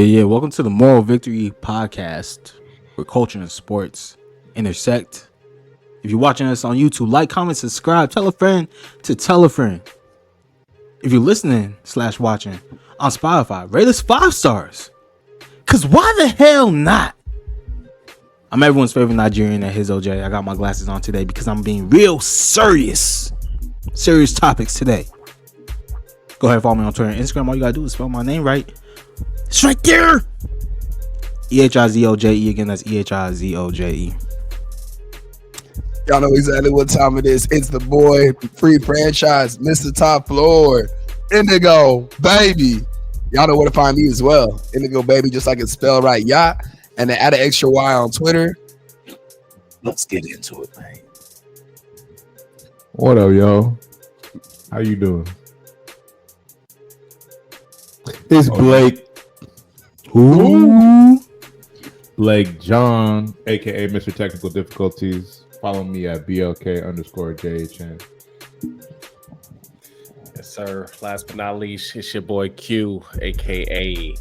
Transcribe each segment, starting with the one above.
Yeah. Welcome to the Moral Victory Podcast, where culture and sports intersect. If you're watching us on YouTube, like, comment, subscribe, tell a friend to tell a friend. If you're listening/watching on Spotify, rate us 5 stars. Cause why the hell not? I'm everyone's favorite Nigerian Ehizoje. I got my glasses on today because I'm being real serious topics today. Go ahead and follow me on Twitter and Instagram. All you gotta do is spell my name right. It's right there. Ehizoje. Again, that's Ehizoje. Y'all know exactly what time it is. It's the boy, free franchise, Mr. Top Floor, Indigo Baby. Y'all know where to find me as well. Indigo Baby, just like it's spelled right. Yeah. And then add an extra Y on Twitter. Let's get into it, man. What up, yo? How you doing? It's Blake. Ooh. Blake John, aka Mr. Technical Difficulties. Follow me at BLK_JHN. Yes, sir. Last but not least, it's your boy Q, aka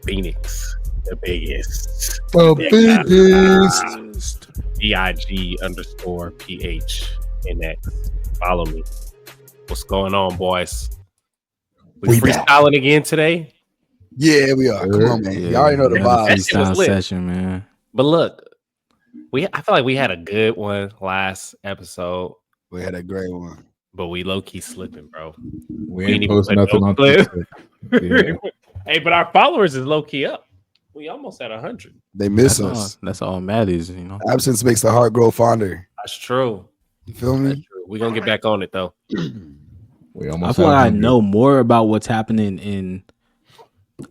Phoenix, the biggest. The biggest. BIG_PHNX. Follow me. What's going on, boys? We freestyling again today? Yeah, we are. Come on, man. Yeah, Y'all already know the vibe. Freestyle session, man. But look, I feel like we had a good one last episode. We had a great one. But we low-key slipping, bro. We ain't posting nothing on Twitter. Yeah. Hey, but our followers is low-key up. We almost at 100. They miss us. That's all matters, you know. Absence makes the heart grow fonder. That's true. You feel me? We're going to get back on it, though. I feel like I know more about what's happening in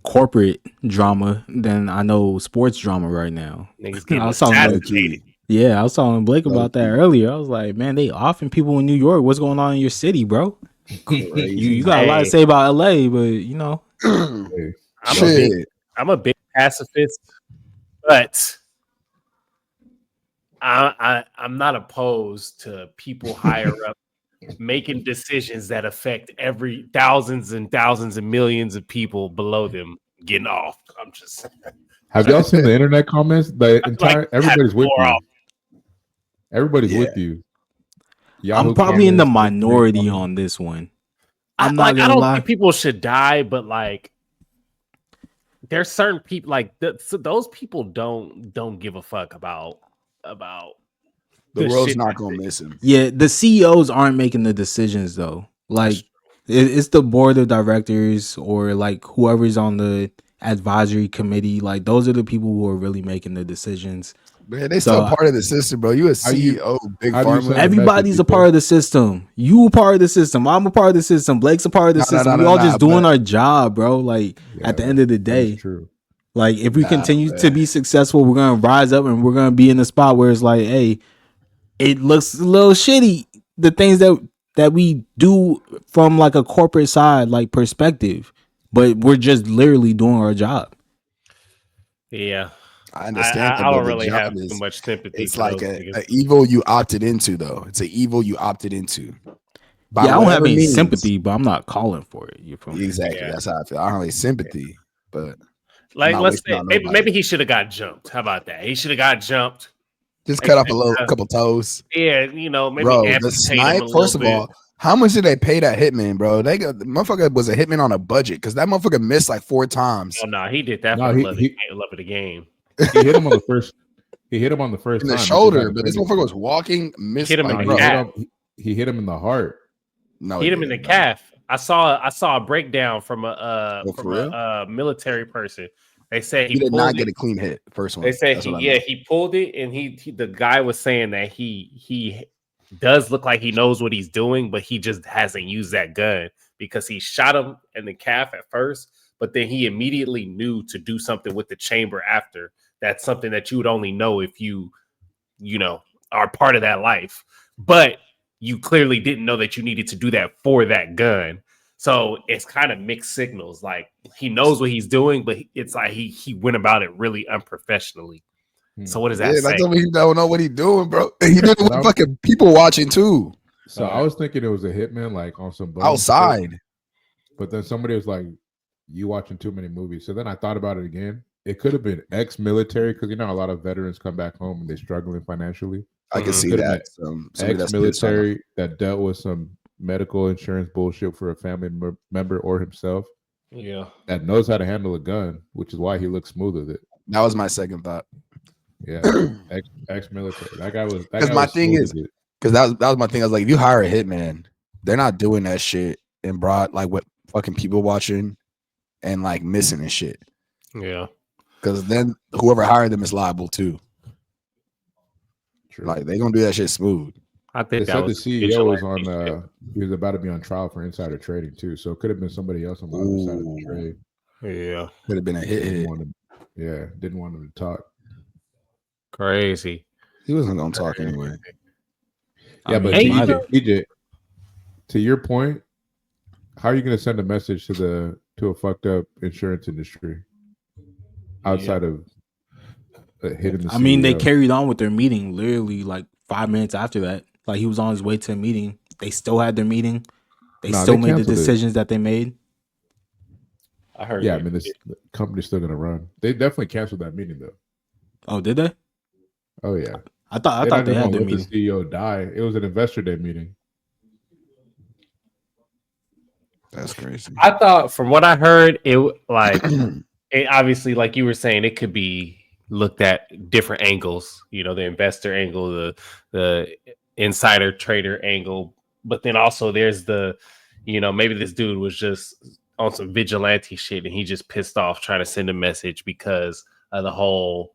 corporate drama than I know sports drama right now. Niggas getting I was talking to Blake about that earlier. I was like, man, they offing people in New York. What's going on in your city, bro? You got a lot to say about LA, but you know. I'm a big pacifist, but I'm not opposed to people higher up making decisions that affect every thousands and thousands and millions of people below them getting off. I'm just Have y'all seen the internet comments? The entire everybody's with you. Off. Everybody's with you. I'm probably in the minority on this one. I'm not gonna lie. I don't think people should die, but like there's certain people like those people don't give a fuck about the world's not gonna miss him. Yeah, the CEOs aren't making the decisions though. Like it's the board of directors or like whoever's on the advisory committee. Like those are the people who are really making the decisions. Man, they still part of the system, bro. You a CEO, big pharma. Everybody's a part of the system. You a part of the system. I'm a part of the system. Blake's a part of the system. We all just doing our job, bro. Like at the end of the day, like if we continue to be successful, we're gonna rise up and we're gonna be in a spot where it's like, hey, it looks a little shitty. The things that we do from like a corporate side, like perspective, but we're just literally doing our job. Yeah. I understand. I don't really have too much sympathy. It's like an evil you opted into, though. It's an evil you opted into. I don't have any sympathy, but I'm not calling for it. You feel me? Exactly. Yeah. That's how I feel. I don't have any sympathy, but like let's say maybe he should have got jumped. How about that? He should have got jumped. Just cut off a couple toes. Yeah, you know, maybe the snipe. First of all, how much did they pay that hitman, bro? The motherfucker was a hitman on a budget because that motherfucker missed like 4 times. Oh no, he did that for the love of the game. He hit him on the first. He hit him on the first in the shoulder, but this motherfucker was walking. Missed hit him in the calf. He hit him in the heart. No, hit him in the calf. I saw a breakdown from a military person. They said he did not get a clean hit. First one. They said he pulled it, and the guy was saying that he does look like he knows what he's doing, but he just hasn't used that gun because he shot him in the calf at first, but then he immediately knew to do something with the chamber after. That's something that you would only know if you are part of that life. But you clearly didn't know that you needed to do that for that gun. So it's kind of mixed signals. Like he knows what he's doing, but it's like he went about it really unprofessionally. So what does that say? That's he don't know what he's doing, bro. He did it with fucking people watching too. So I was thinking it was a hitman, like on some outside. But then somebody was like, you watching too many movies. So then I thought about it again. It could have been ex-military because a lot of veterans come back home and they're struggling financially. I can see Could have that. Somebody that's ex-military that dealt with some medical insurance bullshit for a family member or himself. Yeah, that knows how to handle a gun, which is why he looks smooth with it. That was my second thought. Yeah, ex-military. That guy was. Because my thing is, because that was my thing. I was like, if you hire a hitman, they're not doing that shit in broad, like what fucking people watching and like missing and shit. Yeah, because then whoever hired them is liable too. True. Like they gonna do that shit smooth. I think they said the CEO was on. He was about to be on trial for insider trading too, so it could have been somebody else on the other side of the trade. Yeah, could have been a hit. Didn't want him to talk. Crazy. He wasn't gonna talk anyway. Yeah, but DJ, to your point, how are you gonna send a message to a fucked up insurance industry outside of hitting the CEO? I mean, they carried on with their meeting literally like 5 minutes after that. Like he was on his way to a meeting. They still had their meeting. They still made the decisions that they made. I heard. Yeah, I mean, the company's still gonna run. They definitely canceled that meeting though. Oh, did they? Oh yeah. I thought they had their meeting. The CEO die. It was an investor day meeting. That's crazy. I thought, from what I heard, it obviously, like you were saying, it could be looked at different angles. You know, the investor angle, the insider trader angle, but then also there's the, maybe this dude was just on some vigilante shit and he just pissed off trying to send a message because of the whole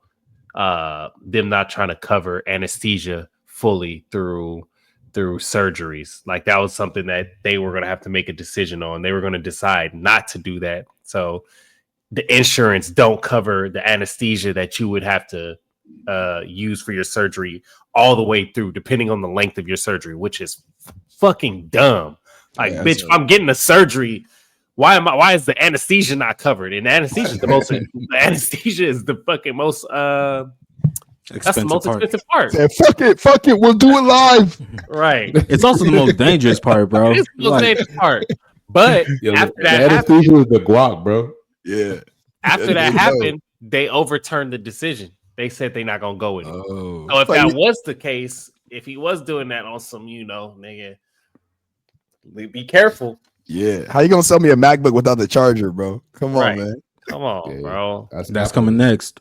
them not trying to cover anesthesia fully through surgeries. Like that was something that they were going to have to make a decision on. They were going to decide not to do that. So the insurance don't cover the anesthesia that you would have to use for your surgery all the way through, depending on the length of your surgery, which is fucking dumb. Like, yeah, bitch, if I'm getting a surgery, why is the anesthesia not covered? And the anesthesia is the anesthesia is the fucking most that's the most expensive part. Said, fuck it, we'll do it live. Right. It's also the most dangerous part, bro. It's the most dangerous part. But after that anesthesia was the guac, bro. Yeah. After that happened, they overturned the decision. They said they're not gonna go with it. Oh. So if that was the case, if he was doing that on some, nigga, be careful. Yeah. How you gonna sell me a MacBook without the charger, bro? Come on, man. Come on, bro. That's coming next.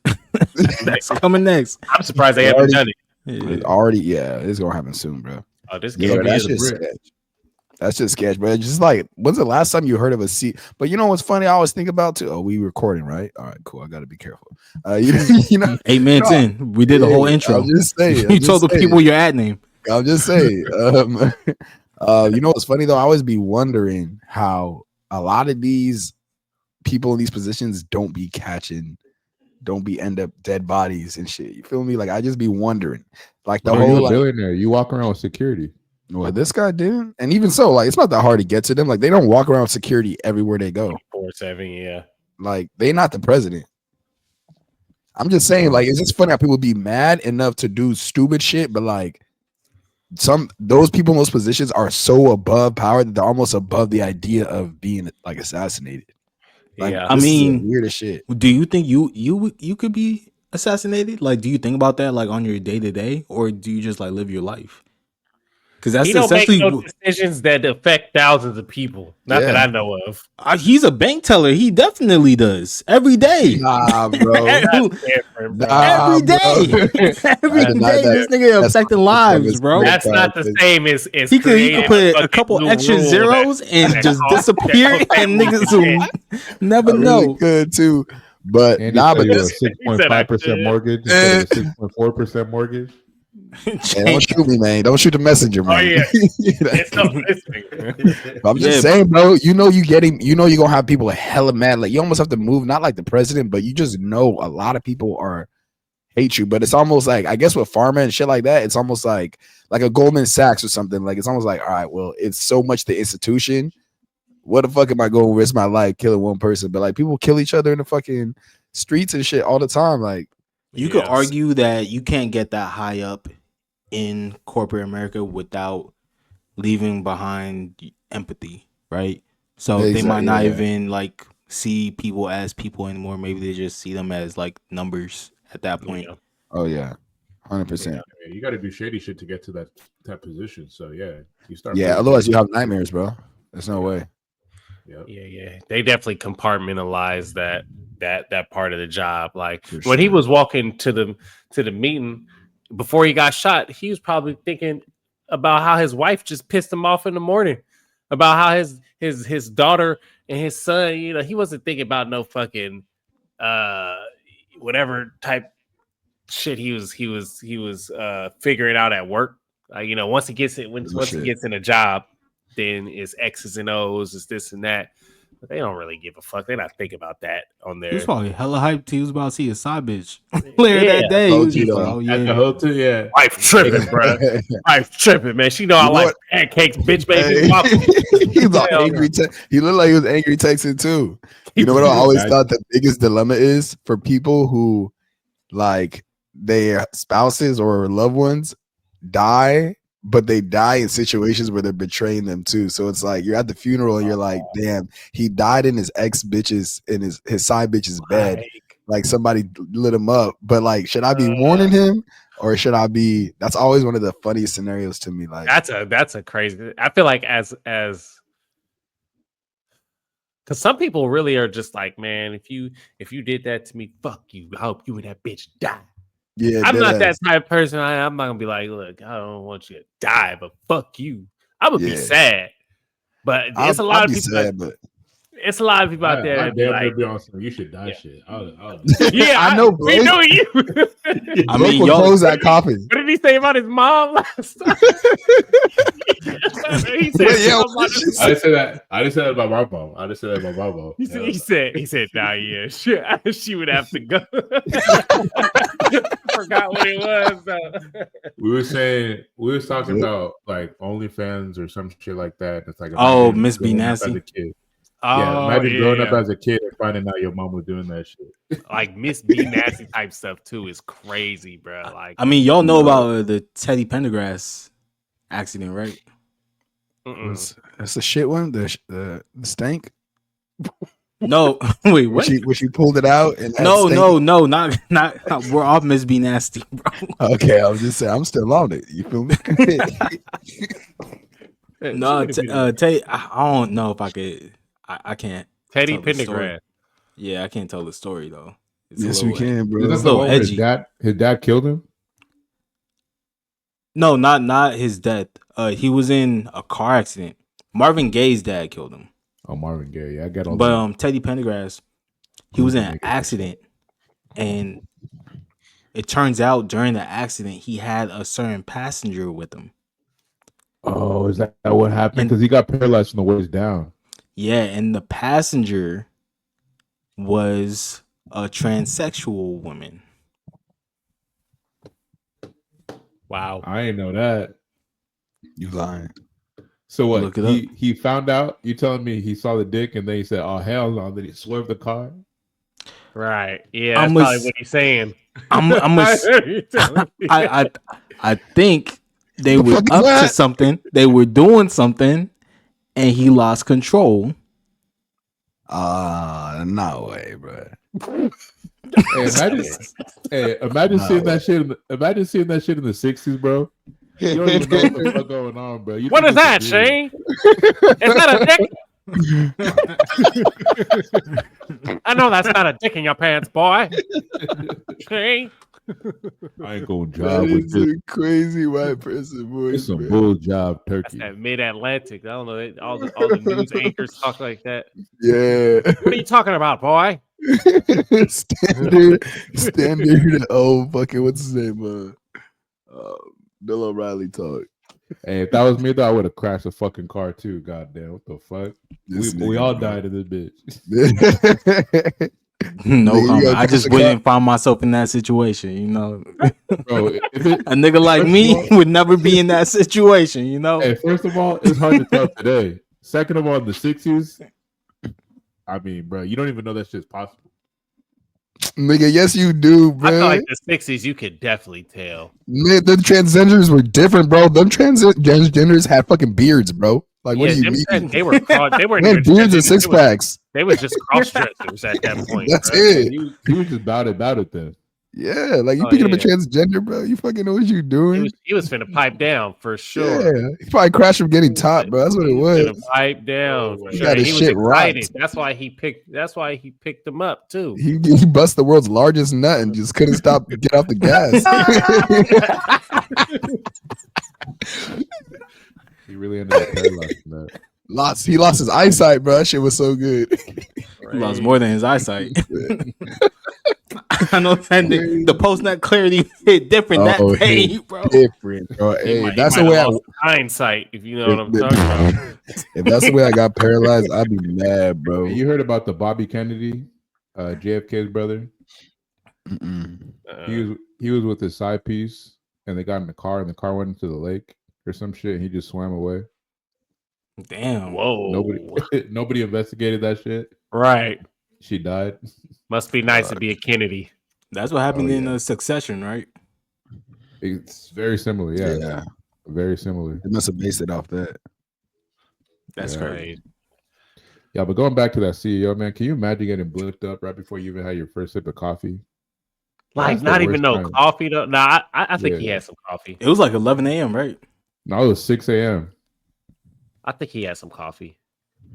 That's coming next. I'm surprised they haven't done it. It's gonna happen soon, bro. Oh, this game that's just sketch. That's just sketch, bro. Just like, when's the last time you heard of a seat? But you know what's funny? I always think about too. Oh, we recording, right? All right, cool. I gotta be careful. 8 minutes in, we did the whole intro. I'm just saying. You told the people your ad name. I'm just saying. You know what's funny though? I always be wondering how a lot of these people in these positions don't end up dead bodies and shit. You feel me? Like I just be wondering. Like the whole billionaire, you walk around with security. Well, this guy didn't, and even so, like it's not that hard to get to them. Like they don't walk around with security everywhere they go. 24/7, yeah. Like they not the president. I'm just saying, like it's just funny how people be mad enough to do stupid shit, but like those people in those positions are so above power that they're almost above the idea of being like assassinated. Like, yeah, I mean, weird as shit. Do you think you could be assassinated? Like, do you think about that like on your day to day, or do you just like live your life? Because that's essentially make no decisions that affect thousands of people. Not that I know of. He's a bank teller. He definitely does every day. Nah, bro. Every day. This nigga affecting lives, bro. That's not the same as he could put a couple extra zeros and just disappear, and niggas will never know. Good too, but but 6.5% mortgage instead of 6.4% mortgage. Don't shoot me, man. Don't shoot the messenger, man. Oh yeah. I'm just saying, bro. You're gonna have people hella mad. Like you almost have to move, not like the president, but you just know a lot of people hate you. But it's almost like, I guess with pharma and shit like that, it's almost like a Goldman Sachs or something. Like it's almost like, all right, well, it's so much the institution. What the fuck am I going to risk my life killing one person? But like people kill each other in the fucking streets and shit all the time. Like you could argue that you can't get that high up in corporate America without leaving behind empathy, right? So they might not even like see people as people anymore. Maybe they just see them as like numbers at that point. Yeah. Oh yeah, 100%. You got to do shady shit to get to that position. So yeah, you start. Yeah, otherwise you have nightmares, bro. There's no way. Yeah. They definitely compartmentalize that part of the job. Like For when he sure. was walking to the meeting before he got shot, he was probably thinking about how his wife just pissed him off in the morning, about how his daughter and his son. You know, he wasn't thinking about no fucking whatever type shit he was figuring out at work. You know, once he gets it, once he gets in a job, then it's X's and O's, it's this and that. But they don't really give a fuck. They're not thinking about that on there. He was probably hella hyped. He was about to see his side bitch later that day. He was just like, oh At the yeah, hotel, yeah. Wife tripping, bro. Wife tripping, man. She know I like pancakes, bitch, baby. He's all angry. He looked like he was angry texting too. You know what I always thought the biggest dilemma is for people who like their spouses or loved ones die, but they die in situations where they're betraying them too. So it's like you're at the funeral and you're like, damn, he died in his ex bitches in his side bitch's bed. Like somebody lit him up. But like, should I be warning him or should I be? That's always one of the funniest scenarios to me. Like that's a crazy. I feel like as because some people really are just like, man, if you did that to me, fuck you. I hope you and that bitch die. Yeah, I'm not that type of person. I'm not gonna be like, look, I don't want you to die, but fuck you. I'm gonna be sad. But it's a lot of people. It's a lot of people out there. I'd be on some you should die shit. Yeah, I know. We know you. I mean, y'all close that coffin. What did he say about his mom last time? He said, I didn't say that. I didn't say that about my mom. I didn't say that about my mom. He said, nah, yeah, she would have to go. Forgot what it was. We were talking about like OnlyFans or some shit like that. It's like Miss B Nasty as a kid. Imagine growing up as a kid and finding out your mom was doing that shit. Like Miss B Nasty type stuff too is crazy, bro. Like, I mean, y'all know about the Teddy Pendergrass accident, right? That's the shit one. The stank. No, wait, what? When she pulled it out and no, not. We're off Miss B Nasty, bro. Okay, I was just saying, I'm still on it. You feel me? No, Teddy. I don't know if I could. I can't. Teddy Pendergrass. Yeah, I can't tell the story though. Yes, we can, bro. It's a little edgy. His dad killed him. No, not his death. He was in a car accident. Marvin Gaye's dad killed him. Oh, Marvin Gaye. Yeah, I got all. But Teddy Pendergrass, he was in an accident, and it turns out during the accident he had a certain passenger with him. Oh, is that what happened? Because he got paralyzed from the waist down. Yeah, and the passenger was a transsexual woman. Wow, I didn't know that. You lying? So what? He found out. You telling me he saw the dick and then he said, "Oh hell no!" Then he swerved the car. Right? Yeah, that's probably what he's saying. I think they were up to something. They were doing something, and he lost control. No way, bro. Imagine seeing that shit. Imagine seeing that shit in the '60s, bro. You don't even know what the fuck going on, bro. What is that, Shane? Is that a dick? I know that's not a dick in your pants, boy. Shane. I ain't gonna job with this crazy white person, boy. It's some bull job, turkey. That's that Mid-Atlantic. I don't know. All the news anchors talk like that. Yeah. What are you talking about, boy? standard. Oh, fucking what's his name? Bill O'Reilly talk. Hey, if that was me, though, I would have crashed a fucking car too. Goddamn, what the fuck? We all died in this bitch. No comment. I just wouldn't find myself in that situation, you know. Bro, a nigga like me would never be in that situation, you know. Hey, first of all, it's hard to tell today. Second of all, in the '60s, I mean, bro, you don't even know that shit's possible. Nigga, yes, you do, bro. I feel like the '60s, you could definitely tell. Man, the transgenders were different, bro. Them transgenders had fucking beards, bro. Like, what do you mean? They were caught. They weren't Man, even beards and six packs. They was just cross dressers at that point. That's bro. it. He was just about it then. Yeah, like you picking up a transgender, bro. You fucking know what you doing. He was finna pipe down for sure. Yeah, he probably crashed from getting top, bro. That's what it was. Finna pipe down. For He sure. got his He was shit excited. rocked. That's why he picked them up too. He bust the world's largest nut and just couldn't stop to get off the gas. He really ended up paralyzed from that. He lost his eyesight, bro. That shit was so good. He lost more than his eyesight. I know that the post nut clarity hit different that day, bro. Different, bro. Hey, that's the way hindsight, if you know what I'm talking about. If that's the way I got paralyzed, I'd be mad, bro. You heard about the Bobby Kennedy, JFK's brother? He was with his side piece, and they got in the car, and the car went into the lake or some shit, and he just swam away. Damn. Whoa. Nobody investigated that shit. Right. She died. Must be nice to be a Kennedy. That's what happened in Succession, right? It's very similar, yeah. Very similar. They must have based it off that. That's crazy. Yeah, but going back to that CEO, man, can you imagine getting blipped up right before you even had your first sip of coffee? Like, not even coffee, though? Nah, I think he had some coffee. It was like 11 a.m., right? No, it was 6 a.m. I think he had some coffee.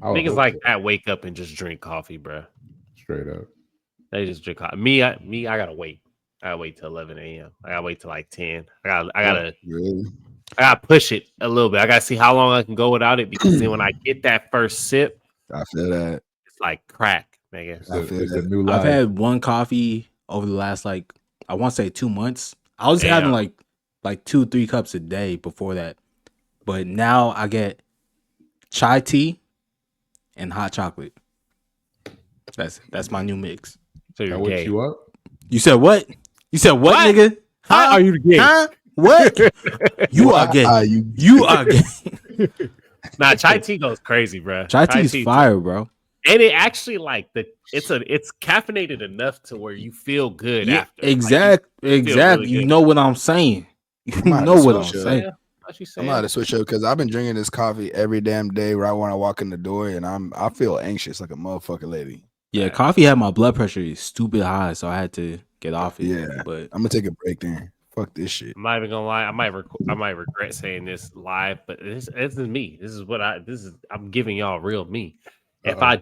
Niggas like that wake up and just drink coffee, bro. Straight up. They just drink coffee. Me, I gotta wait. I gotta wait till 11 a.m. I gotta wait till like 10. I gotta push it a little bit. I gotta see how long I can go without it, because then when I get that first sip, I feel that it's like crack, nigga. It's a new life. I've had one coffee over the last I want to say 2 months. I was having like 2-3 cups a day before that, but now I get chai tea and hot chocolate. That's my new mix. So you're that wakes you up? You said what? You said what? Nigga? How are you gay? Huh? What? You are gay. You are gay. Nah, chai tea goes crazy, bro. Chai tea is fire, bro. And it actually it's caffeinated enough to where you feel good after. Exactly. Really you know what I'm saying. You know what I'm saying. I'm out of switch up because I've been drinking this coffee every damn day right when I walk in the door, and I feel anxious like a motherfucker lady. Yeah, coffee had my blood pressure stupid high, so I had to get off it. Yeah, but I'm gonna take a break then. Fuck this shit. I'm not even gonna lie. I might regret saying this live, but this is me. I'm giving y'all real me. If I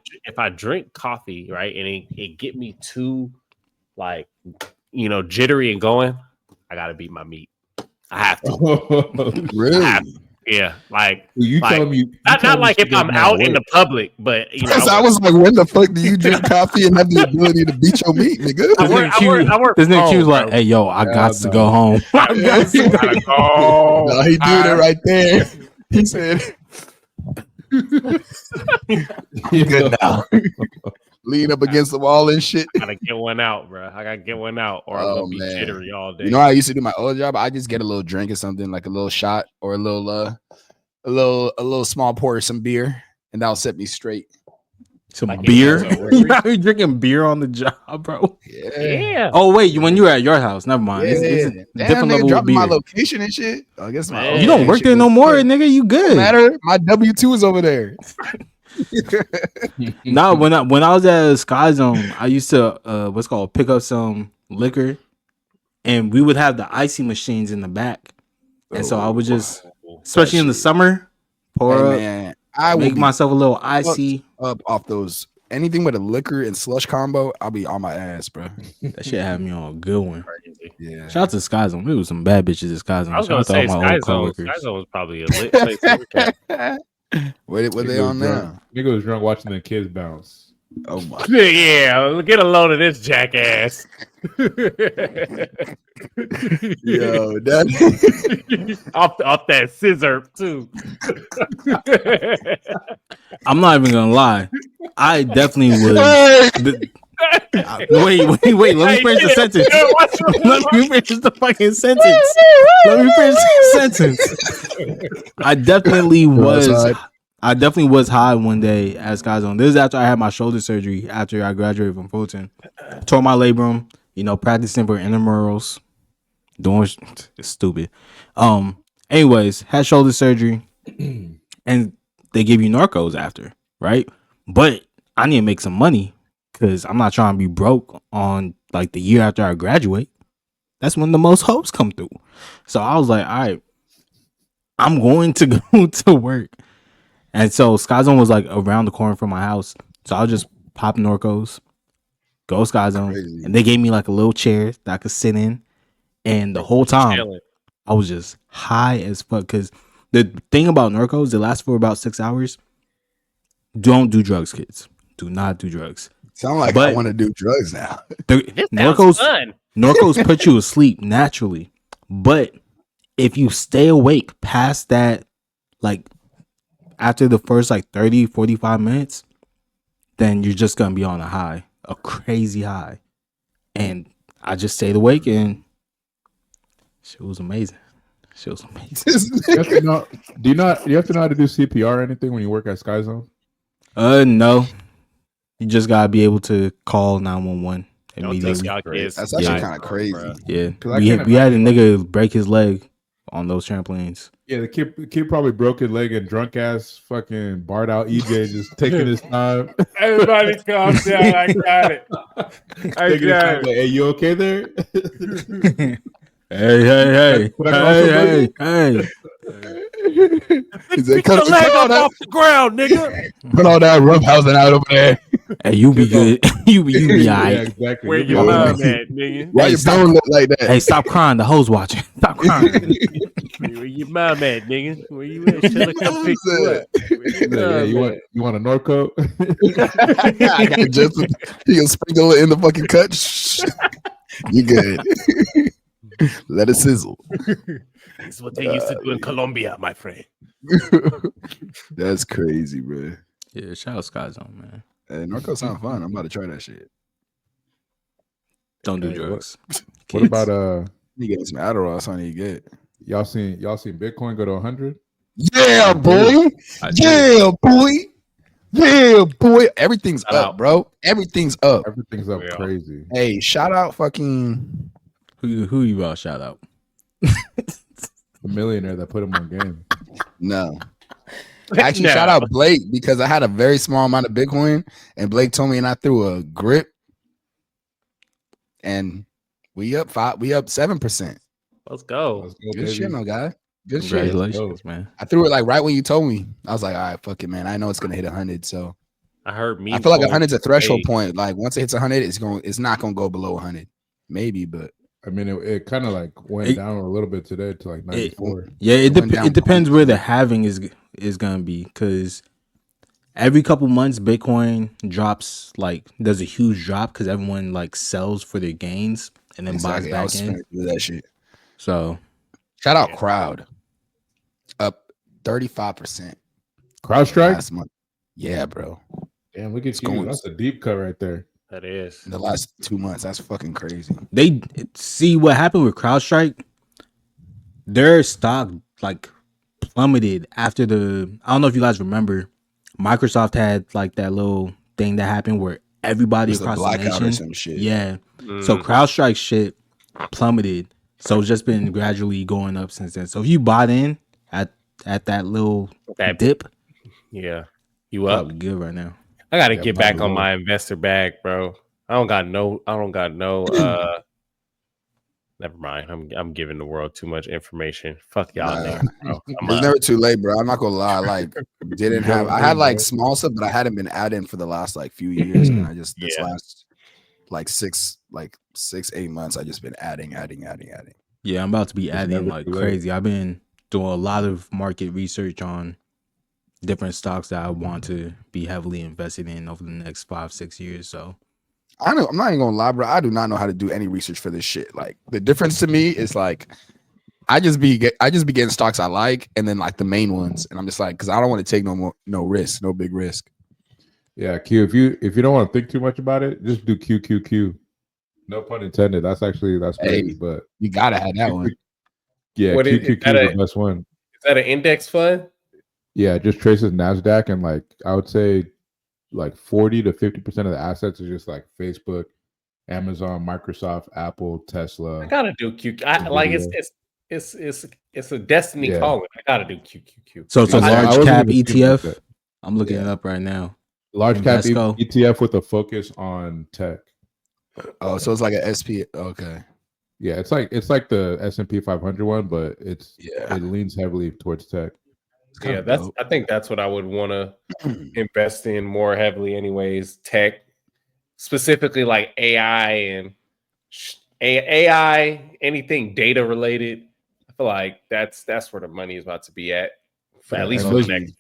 drink coffee, right, and it get me too jittery and going, I gotta beat my meat. I have to. Really? Yeah, tell me not like if I'm out in the public, but I was like, when the fuck do you drink coffee and have the ability to beat your meat, nigga? This nigga Q was like, "Hey, yo, I got to go home." I gotta go. No, he did it right there. He said, "Good now." Lean up against the wall and shit. I gotta get one out, bro. I gotta get one out, or I'm gonna be jittery all day. You know how I used to do my old job? I just get a little drink or something, like a little shot or a little small pour of some beer, and that'll set me straight. Some beer? You drinking beer on the job, bro? Yeah. Oh wait, when you were at your house? Never mind. It's different level of beer. My location and shit. I guess you don't work there no more, nigga. You good? Don't matter. My W-2 is over there. Nah, when I was at Sky Zone, I used to pick up some liquor, and we would have the icy machines in the back, and so I would just, especially in the summer, pour up. I make myself a little icy up off those. Anything with a liquor and slush combo, I'll be on my ass, bro. That shit had me on a good one. Yeah. Shout out to Sky Zone. There was some bad bitches at Sky Zone. I was gonna say Sky Zone was probably a lit place. What they on now? Nigga was drunk watching the kids bounce. Oh my! Yeah, get a load of this jackass. Yo, that off that scissor too. I'm not even gonna lie. I definitely would. Wait. Let me finish the sentence. Let me finish the fucking sentence. Let me finish the sentence. I definitely was high one day at Sky Zone. This is after I had my shoulder surgery after I graduated from Fulton. Tore my labrum, practicing for intramurals. Doing stupid. Anyways, had shoulder surgery. And they give you narcos after, right? But I need to make some money because I'm not trying to be broke on like the year after I graduate. That's when the most hopes come through. So I was like, all right, I'm going to go to work. And so Sky Zone was like around the corner from my house. So I'll just pop Norcos, go Sky Zone. Crazy. And they gave me like a little chair that I could sit in. And the whole time I was just high as fuck. Because the thing about Norcos, it lasts for about 6 hours. Don't do drugs, kids. Do not do drugs. Sound like I want to do drugs now. Norcos put you asleep naturally. But if you stay awake past that, like after the first like 30, 45 minutes, then you're just going to be on a high, a crazy high. And I just stayed awake and shit was amazing. Shit was amazing. You have to know how to do CPR or anything when you work at Sky Zone? No. You just got to be able to call 911 immediately. That's actually kind of crazy. Yeah. We had a nigga break his leg on those trampolines. Yeah, the kid probably broke his leg and drunk ass fucking barred out EJ just taking his time. Everybody calm down. I got it. I got it. Like, hey, you okay there? Hey. He's like, Put the leg up off the ground, nigga. Put all that roughhousing out over there. Hey, you be good. you be alright. Yeah, exactly. Where your mom at, nigga? Why your bone look like that? Hey, stop crying. The hoes watching. Stop crying. Where your mom at, nigga? Where you at? Should come pick you up. Yeah, you want a Norco? I got just you can sprinkle it in the fucking cut. You good? Let it sizzle. That's what they used to do in Colombia, my friend. That's crazy, bro. Yeah, shout out Sky Zone, man. Hey, Narco sound fun. I'm about to try that shit. Don't do drugs. What about You get some Adderall, so I need to get. y'all seen Bitcoin go to 100? Yeah, boy. Yeah, boy. Yeah, boy. Everything's up, bro. Everything's up. Everything's up crazy. Hey, shout out fucking Who you about shout out? The millionaire that put him on game. No. Actually, shout out Blake because I had a very small amount of Bitcoin and Blake told me and I threw a grip and we up 7%. Let's go. Good shit, no guy. Good shit. Congratulations, man. I threw it like right when you told me. I was like, all right, fuck it, man. I know it's gonna hit 100. So I heard me. I feel like 100's a threshold point. Like once it hits 100, it's not gonna go below 100. Maybe, but I mean, it kind of like went down a little bit today to like 94. It depends where the halving is gonna be because every couple months Bitcoin drops, like does a huge drop because everyone like sells for their gains and then buys back in. That shit. So shout out Crowd, up 35%. CrowdStrike last month. Yeah, bro. Damn, look at you. That's a deep cut right there. That is. In the last 2 months, that's fucking crazy. They see what happened with CrowdStrike. Their stock like plummeted after I don't know if you guys remember, Microsoft had like that little thing that happened where everybody across the nation. Or some shit. Yeah. So CrowdStrike shit plummeted. So it's just been gradually going up since then. So if you bought in at that little dip, yeah, you up good right now. I gotta get back on my investor bag, bro. I don't got no never mind. I'm giving the world too much information. Fuck y'all niggas, bro. It's never too late, bro. I'm not gonna lie. Like I had like small stuff, but I hadn't been adding for the last like few years. And I just this last like 6-8 months, I just been adding. Yeah, I'm about to be adding like crazy. I've been doing a lot of market research on different stocks that I want to be heavily invested in over the next 5-6 years. So I'm not even gonna lie, bro. I do not know how to do any research for this shit. Like the difference to me is like I just be getting stocks I like and then like the main ones, and I'm just like because I don't want to take no risk, no big risk. Yeah, Q. If you don't want to think too much about it, just do QQQ. No pun intended. That's crazy, but you gotta have that one. Yeah, QQQ is the best one. Is that an index fund? Yeah, it just traces NASDAQ, and like I would say like 40 to 50% of the assets is just like Facebook, Amazon, Microsoft, Apple, Tesla. I gotta do QQ. it's a destiny calling. I gotta do QQQ. So it's a large cap ETF. Like I'm looking it up right now. Large cap ETF with a focus on tech. Oh, so it's like an SP. Okay. Yeah, it's like the S&P 500 one, but it leans heavily towards tech. Yeah, I think that's what I would want to invest in more heavily, anyways. Tech, specifically like AI and AI, anything data related. I feel like that's where the money is about to be at least for the next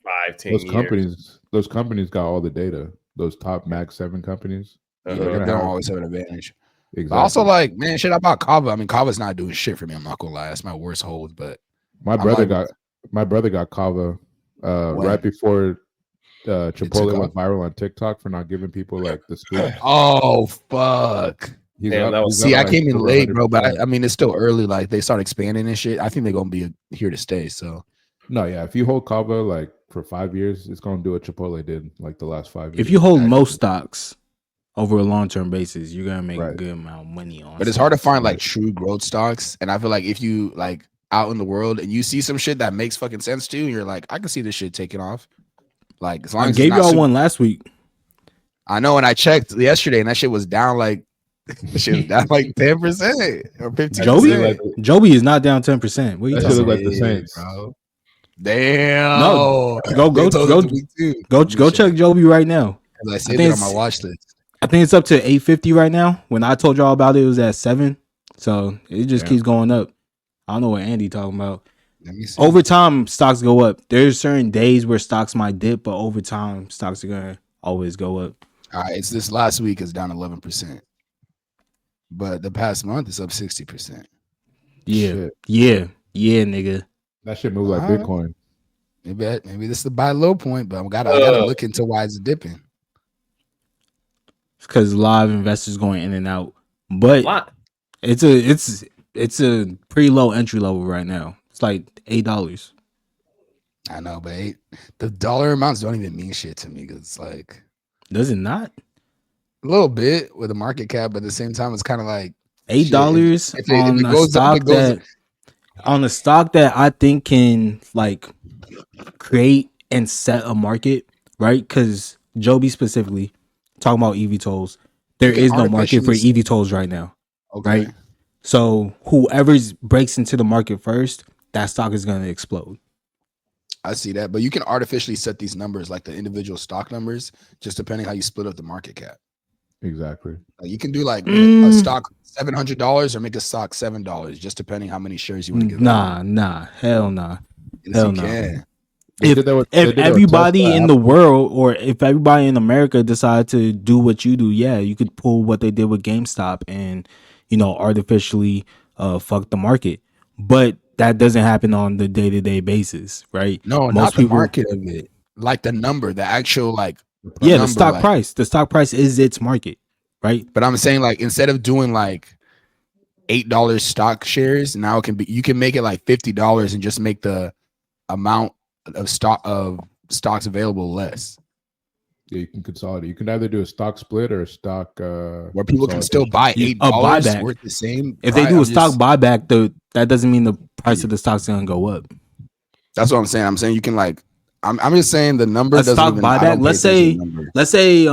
5-10 years. Those companies got all the data. Those top Mag 7 companies. They don't always have an advantage. Exactly. But also, like, man, shit about Kava. I mean, Kava's not doing shit for me. I'm not gonna lie. That's my worst hold. But my brother got Kava right before Chipotle went viral on TikTok for not giving people like the scoop. Oh fuck! I came in late, bro. But I mean, it's still early. Like they start expanding and shit. I think they're gonna be here to stay. So no, yeah. If you hold Kava like for 5 years, it's gonna do what Chipotle did like the last 5 years. If you hold most stocks over a long-term basis, you're gonna make a good amount of money on. But it's hard to find like true growth stocks, and I feel like if you like out in the world and you see some shit that makes fucking sense to you, you're like, I can see this shit taking off. Like as long as I gave y'all one last week. I know, and I checked yesterday, and that shit was down like 10% or 15%. Joby is not down 10%. What are you talking about? Like the Saints, bro. Damn. No, go check Joby right now. I saved it on my watch list. I think it's up to 850 right now. When I told y'all about it, it was at 7. So it just keeps going up. I don't know what Andy talking about. Over time, stocks go up. There's certain days where stocks might dip, but over time, stocks are gonna always go up. All right, it's this last week is down 11%, but the past month is up 60%. Yeah, nigga. That shit move like Bitcoin. Maybe this is the buy low point, but I gotta look into why it's dipping. It's because a lot of investors going in and out, but it's a pretty low entry level right now. It's like $8. I know, but the dollar amounts don't even mean shit to me because it's like, does it not? A little bit with the market cap, but at the same time, it's kind of like $8 on a stock that I think can like create and set a market, right? Because Joby specifically talking about eVTOLs, there is no market for eVTOLs right now, right? So whoever breaks into the market first, that stock is going to explode. I see that, but you can artificially set these numbers, like the individual stock numbers, just depending how you split up the market cap. Exactly. You can do like a stock $700 or make a stock $7, just depending how many shares you want to give. Hell nah. If everybody in the world, or if everybody in America decide to do what you do, you could pull what they did with GameStop and artificially fuck the market. But that doesn't happen on the day-to-day basis, right? No, not the market of it. Like the number, the actual the stock price. The stock price is its market, right? But I'm saying like instead of doing like $8 stock shares, now it can be, you can make it like $50 and just make the amount of stocks available less. Yeah, you can consolidate. You can either do a stock split or a stock where people can still buy $8 worth the same. If they do a stock buyback, that doesn't mean the price of the stock's gonna go up. That's what I'm saying. I'm saying you can like. I'm just saying the number doesn't stock even. Buyback. Let's say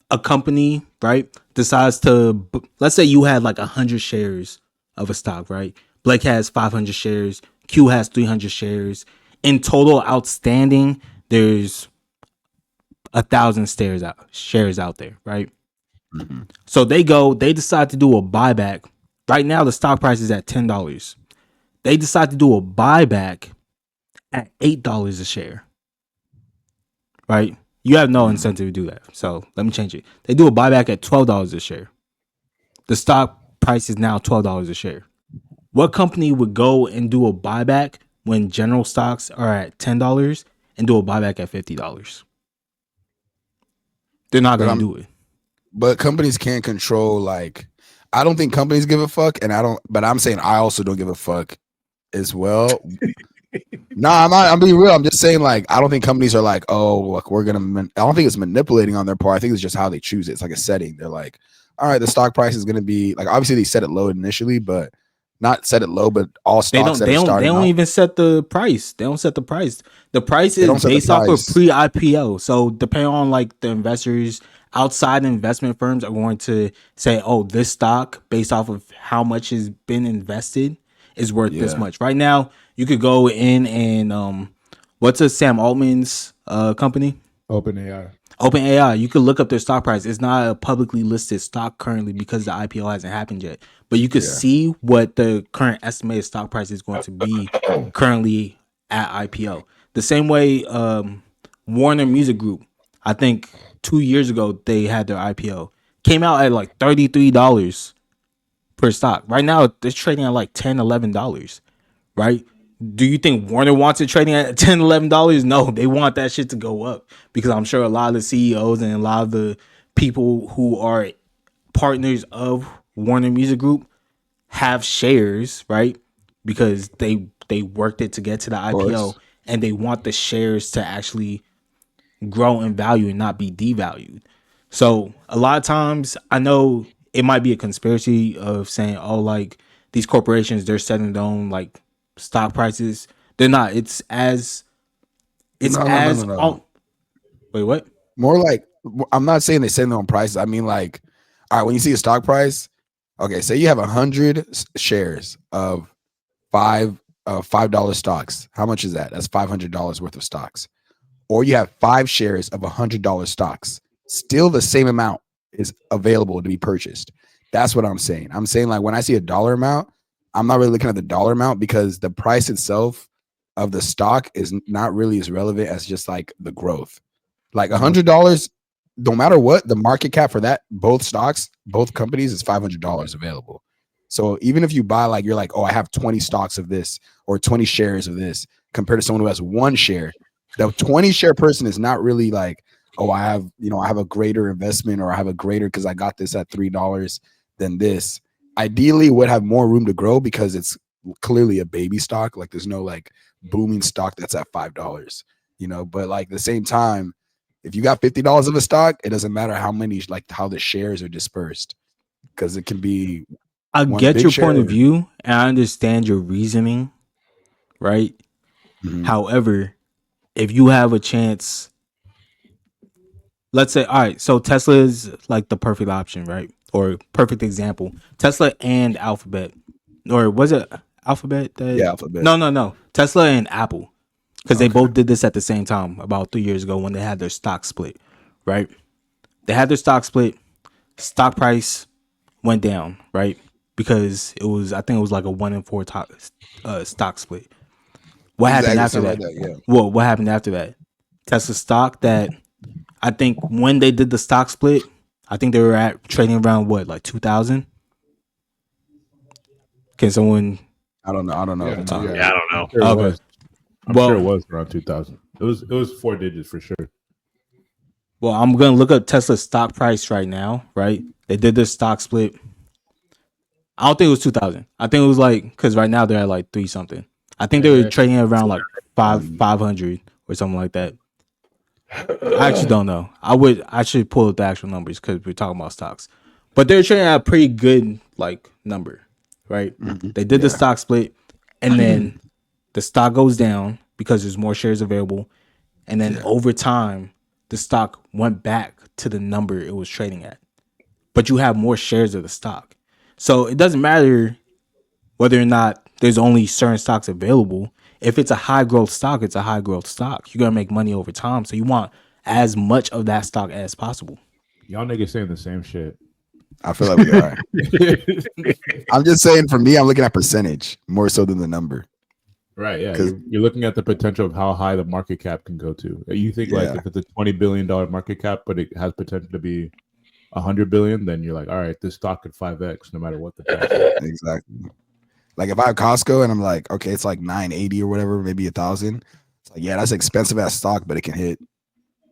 a company, right, decides to. Let's say you had like 100 shares of a stock, right? Blake has 500 shares. Q has 300 shares. In total outstanding, there's 1,000 shares out there, right? Mm-hmm. So they decide to do a buyback. Right now, the stock price is at $10. They decide to do a buyback at $8 a share, right? You have no incentive to do that. So let me change it. They do a buyback at $12 a share. The stock price is now $12 a share. What company would go and do a buyback when general stocks are at $10 and do a buyback at $50? They're not going to do it. But companies can't control, like, I don't think companies give a fuck, but I'm saying I also don't give a fuck as well. I'm being real. I'm just saying, like, I don't think companies are like, oh, look, I don't think it's manipulating on their part. I think it's just how they choose it. It's like a setting. They're like, all right, the stock price is going to be, like, obviously they set it low initially, but not set it low, but all stocks They don't even set the price. They don't set the price. The price is based off of pre-IPO. So depending on like the investors, outside investment firms are going to say, oh, this stock based off of how much has been invested is worth this much. Right now, you could go in and what's a Sam Altman's company? OpenAI. You could look up their stock price. It's not a publicly listed stock currently because the IPO hasn't happened yet. But you could see what the current estimated stock price is going to be currently at IPO. The same way Warner Music Group, I think 2 years ago they had their IPO. Came out at like $33 per stock. Right now it's trading at like $10, $11, right? Do you think Warner wants it trading at $10, $11? No, they want that shit to go up because I'm sure a lot of the CEOs and a lot of the people who are partners of Warner Music Group have shares, right? Because they worked it to get to the IPO and they want the shares to actually grow in value and not be devalued. So a lot of times I know it might be a conspiracy of saying, oh, like these corporations, they're setting their own like stock prices. They're not. No. Wait, what? More like, I'm not saying they set their own prices. I mean, like, all right, when you see a stock price, okay, say you have 100 shares of $5 stocks. How much is that? That's $500 worth of stocks. Or you have 5 shares of $100 stocks. Still the same amount is available to be purchased. That's what I'm saying. I'm saying like when I see a dollar amount, I'm not really looking at the dollar amount because the price itself of the stock is not really as relevant as just like the growth. Like $100, no matter what, the market cap for that, both stocks, both companies is $500 available. So even if you buy like, you're like, oh, I have 20 stocks of this or 20 shares of this compared to someone who has 1 share, the 20 share person is not really like, oh, I have a greater investment or I have a greater because I got this at $3 than this. Ideally would have more room to grow because it's clearly a baby stock. Like there's no like booming stock that's at $5, but like the same time, if you got $50 of a stock, it doesn't matter how many, like how the shares are dispersed because it can be. I get your point of view and I understand your reasoning, right? Mm-hmm. However, if you have a chance, let's say, all right, so Tesla is like the perfect option, right? Or perfect example. Tesla and Alphabet. Or was it Alphabet? Alphabet. No. Tesla and Apple. Because they both did this at the same time about 3 years ago when they had their stock split, right? They had their stock split. Stock price went down, right? Because I think it was like a 1-in-4 stock split. What happened after that? Well, what happened after that? Tesla stock that I think when they did the stock split, I think they were trading around what, like 2,000? Can someone? I don't know. I don't know. I'm sure it was around 2,000. It was 4 digits for sure. Well, I'm gonna look up Tesla's stock price right now. Right, they did this stock split. I don't think it was 2,000. I think it was like because right now they're at like 3 something. I think they were trading around like 500 or something like that. I actually don't know. I should pull up the actual numbers because we're talking about stocks. But they're trading at a pretty good like number, right? Mm-hmm. They did the stock split, and then the stock goes down because there's more shares available, and then over time the stock went back to the number it was trading at. But you have more shares of the stock, so it doesn't matter whether or not there's only certain stocks available. If it's a high growth stock, it's a high growth stock. You're going to make money over time. So you want as much of that stock as possible. Y'all niggas saying the same shit. I feel like we are. I'm just saying for me, I'm looking at percentage more so than the number. Right. Yeah. You're looking at the potential of how high the market cap can go to. You think like if it's a $20 billion market cap, but it has potential to be $100 billion, then you're like, all right, this stock could 5x no matter what the price is. Exactly. Like if I have Costco and I'm like, okay, it's like 980 or whatever, maybe 1,000. It's like, yeah, that's expensive ass stock, but it can hit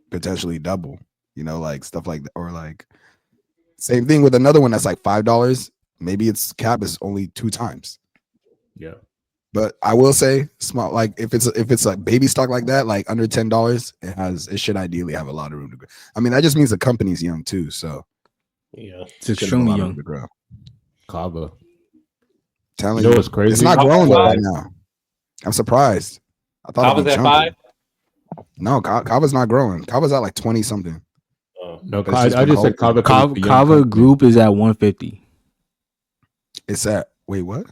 potentially double, like stuff like that. Or like same thing with another one that's like $5. Maybe its cap is only 2 times. Yeah. But I will say small, like if it's like baby stock like that, like under $10, it should ideally have a lot of room to grow. I mean, that just means the company's young too. So yeah, it's extremely young. Kava. Telling You know you, what's crazy? it's not growing right now. I'm surprised. I thought it'd be Kava's at 5. No, Kava's not growing. Kava's at like 20 something. No, It's just I just said been Kava. Kava Group is at 150. It's at what?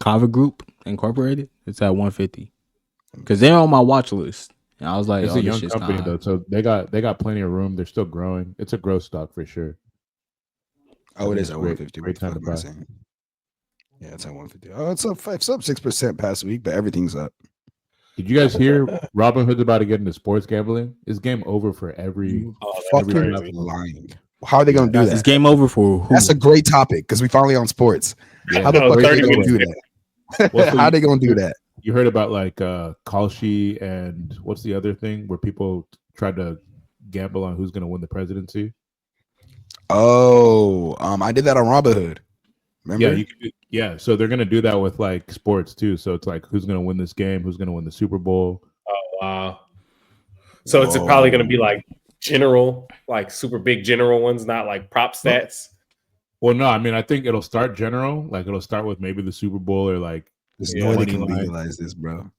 Kava Group Incorporated. It's at 150 because they're on my watch list. And I was like, It's oh, a this young shit's company kinda though, so they got plenty of room. They're still growing. It's a growth stock for sure. Oh, it is at 150. Great time to buy. Yeah, it's at 150. Oh, it's up 6% past week, but everything's up. Did you guys hear Robinhood's about to get into sports gambling? It's game over for every Fucking lying. How are they going to do that? It's game over for who? That's a great topic because we finally on sports. Yeah. How the fuck are they going to do that? How are they going to do that? You heard about like Kalshi and what's the other thing where people tried to gamble on who's going to win the presidency? Oh, I did that on Robinhood. Remember? Yeah, so they're gonna do that with like sports too. So it's like who's gonna win this game, who's gonna win the Super Bowl. Oh wow! So it's probably gonna be like general, like super big general ones, not like prop stats. Well, no, I mean I think it'll start general, like it'll start with maybe the Super Bowl or like. There's no way they can legalize this, bro.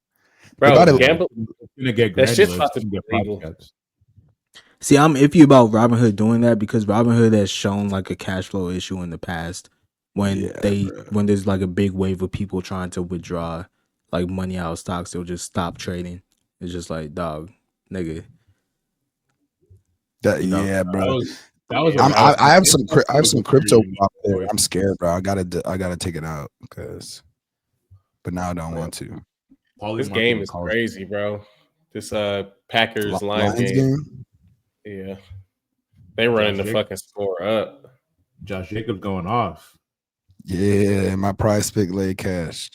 Bro, gamble. It's gonna get that shit's about to to be get legal. See, I'm iffy about Robinhood doing that because Robinhood has shown like a cash flow issue in the past when when there's like a big wave of people trying to withdraw like money out of stocks, they'll just stop trading. It's just like, dog, nigga. Yeah, bro. I have some crypto out there. I'm scared, bro. I gotta take it out but now I don't want to. This game is crazy, bro. This Packers Lions game. Yeah, they running the fucking score up. Josh Jacobs going off. Yeah, my prize pick laid cash.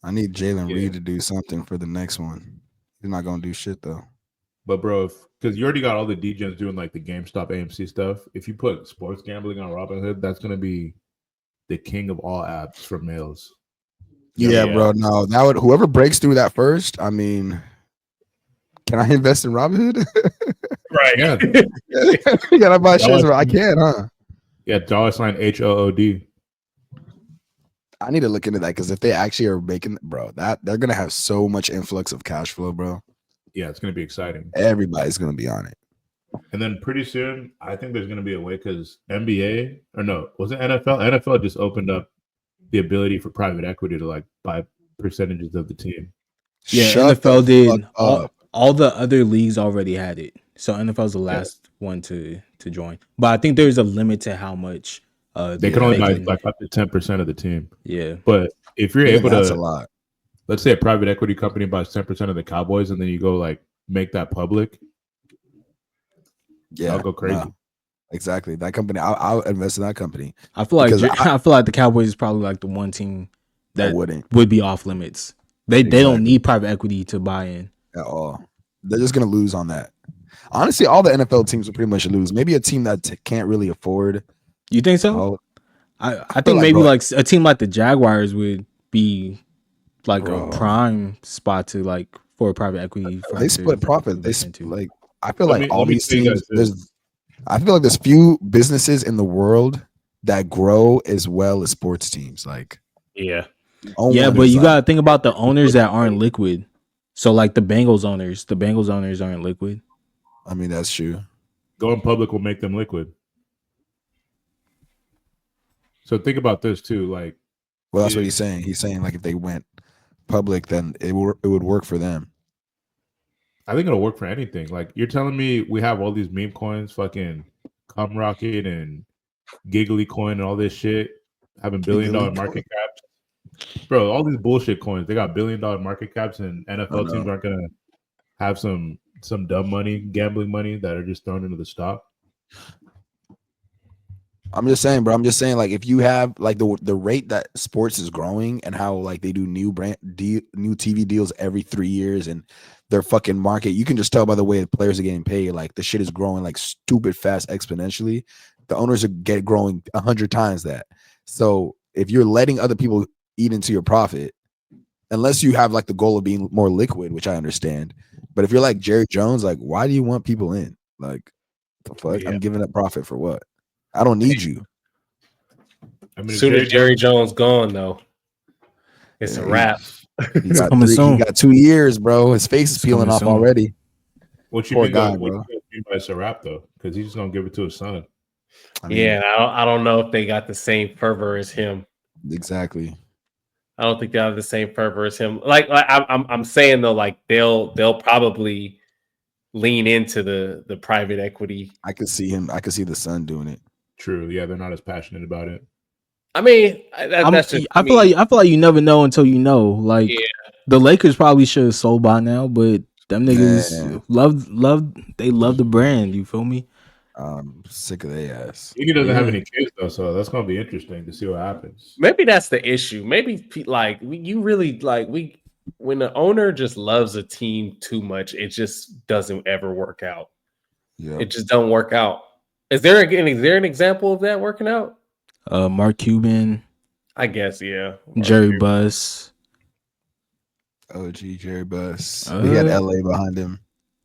I need Jalen Reed to do something for the next one. He's not gonna do shit though. But bro, because you already got all the DJs doing like the GameStop AMC stuff. If you put sports gambling on Robinhood, that's gonna be the king of all apps for males. Yeah, bro. No, that would whoever breaks through that first. I mean, can I invest in Robinhood? Right. Yeah. Can I buy shares? I can, huh? Yeah, $HOOD. I need to look into that because if they actually are making, bro, that they're gonna have so much influx of cash flow, bro. Yeah, it's gonna be exciting. Everybody's gonna be on it. And then pretty soon, I think there's gonna be a way because NBA or no, was it NFL? NFL just opened up the ability for private equity to like buy percentages of the team. Yeah, NFL did. All the other leagues already had it. So NFL's the last one to join. But I think there's a limit to how much they can only buy like up to 10% of the team. Yeah. But if you're able that's to, a lot. Let's say a private equity company buys 10% of the Cowboys and then you go like make that public. Yeah. I'll go crazy. No, exactly. That company, I'll invest in that company. I feel like I feel like the Cowboys is probably like the one team that would be off limits. They don't need private equity to buy in at all. They're just gonna lose on that. Honestly, all the NFL teams will pretty much lose. Maybe a team that can't really afford. You think so? I think maybe like a team like the Jaguars would be like a prime spot to like for a private equity. They split profit. They like. I feel like all these teams. I feel like there's few businesses in the world that grow as well as sports teams. Like, yeah, but you gotta think about the owners that aren't liquid. So like the Bengals owners aren't liquid. I mean, that's true. Going public will make them liquid. So think about this too. Like, well, that's what he's saying. He's saying like if they went public, then it would work for them. I think it'll work for anything. Like you're telling me we have all these meme coins, fucking Cum Rocket and Giggly Coin and all this shit, having $1 billion market caps. Bro, all these bullshit coins, they got $1 billion market caps, and NFL teams aren't gonna have some dumb money, gambling money that are just thrown into the stock. I'm just saying, bro. I'm just saying, like, if you have like the rate that sports is growing and how like they do new TV deals every 3 years and their fucking market, you can just tell by the way the players are getting paid. Like the shit is growing like stupid fast exponentially. The owners are growing 100 times that. So if you're letting other people eat into your profit, unless you have like the goal of being more liquid, which I understand, but if you're like Jerry Jones, like why do you want people in? Like the fuck, I'm giving up profit for what? I don't need you. I mean, as soon as Jerry Jones gone, though, it's a wrap. He got 2 years, bro. His face is peeling off already. What you mean, bro? It's a wrap though, because he's just gonna give it to his son. I don't know if they got the same fervor as him. Exactly. I don't think they have the same fervor as him. Like I'm saying though, like they'll probably lean into the private equity. I could see him. I could see the son doing it. True. Yeah, they're not as passionate about it. I mean, that's just. I feel like you never know until you know. Like the Lakers probably should have sold by now, but them niggas love the brand. You feel me? I'm sick of their ass. He doesn't have any kids though, so that's gonna be interesting to see what happens. Maybe that's the issue. Maybe like you really like when the owner just loves a team too much, it just doesn't ever work out. Yeah, it just don't work out. Is there an example of that working out? Mark Cuban, I guess. Yeah, Jerry Buss. OG Jerry Buss. He had LA behind him.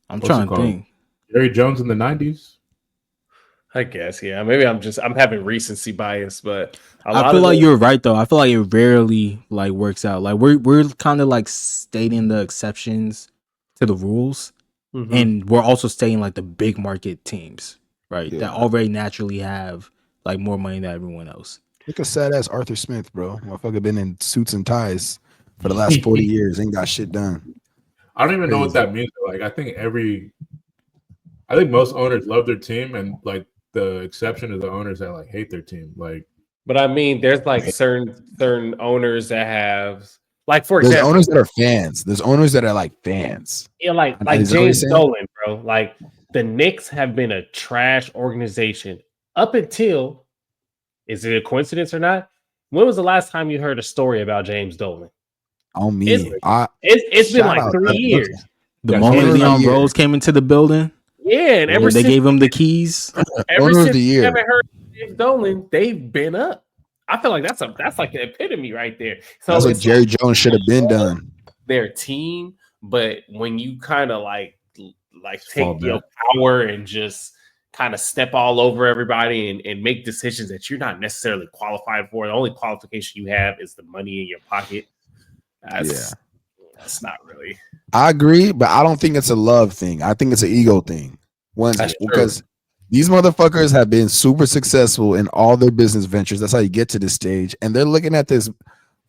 I'm trying to think. Jerry Jones in the 90s. I guess, yeah. Maybe I'm having recency bias, but I feel like you're right though. I feel like it rarely like works out. Like we're kind of like stating the exceptions to the rules, and we're also stating like the big market teams, right? Yeah. That already naturally have like more money than everyone else. Look at sad ass Arthur Smith, bro. Motherfucker been in suits and ties for the last 40 years, ain't got shit done. I don't even know what that means. Like I think most owners love their team, and like the exception is the owners that like hate their team. Like, but I mean, there's like certain owners that have, like, for example, there's owners that are fans. There's owners that are like fans. Yeah, like James Dolan, bro. Like the Knicks have been a trash organization up until, is it a coincidence or not? When was the last time you heard a story about James Dolan? On me, it's been like 3 years. The moment Leon Rose came into the building. Yeah, and ever they gave him the keys. Ever since you haven't heard of James Dolan, they've been up. I feel like that's like the epitome right there. So that's what Jerry Jones should have been done. Their team, but when you kind of like take your power and just kind of step all over everybody and make decisions that you're not necessarily qualified for, the only qualification you have is the money in your pocket. That's not really. I agree, but I don't think it's a love thing. I think it's an ego thing. Because these motherfuckers have been super successful in all their business ventures. That's how you get to this stage. And they're looking at this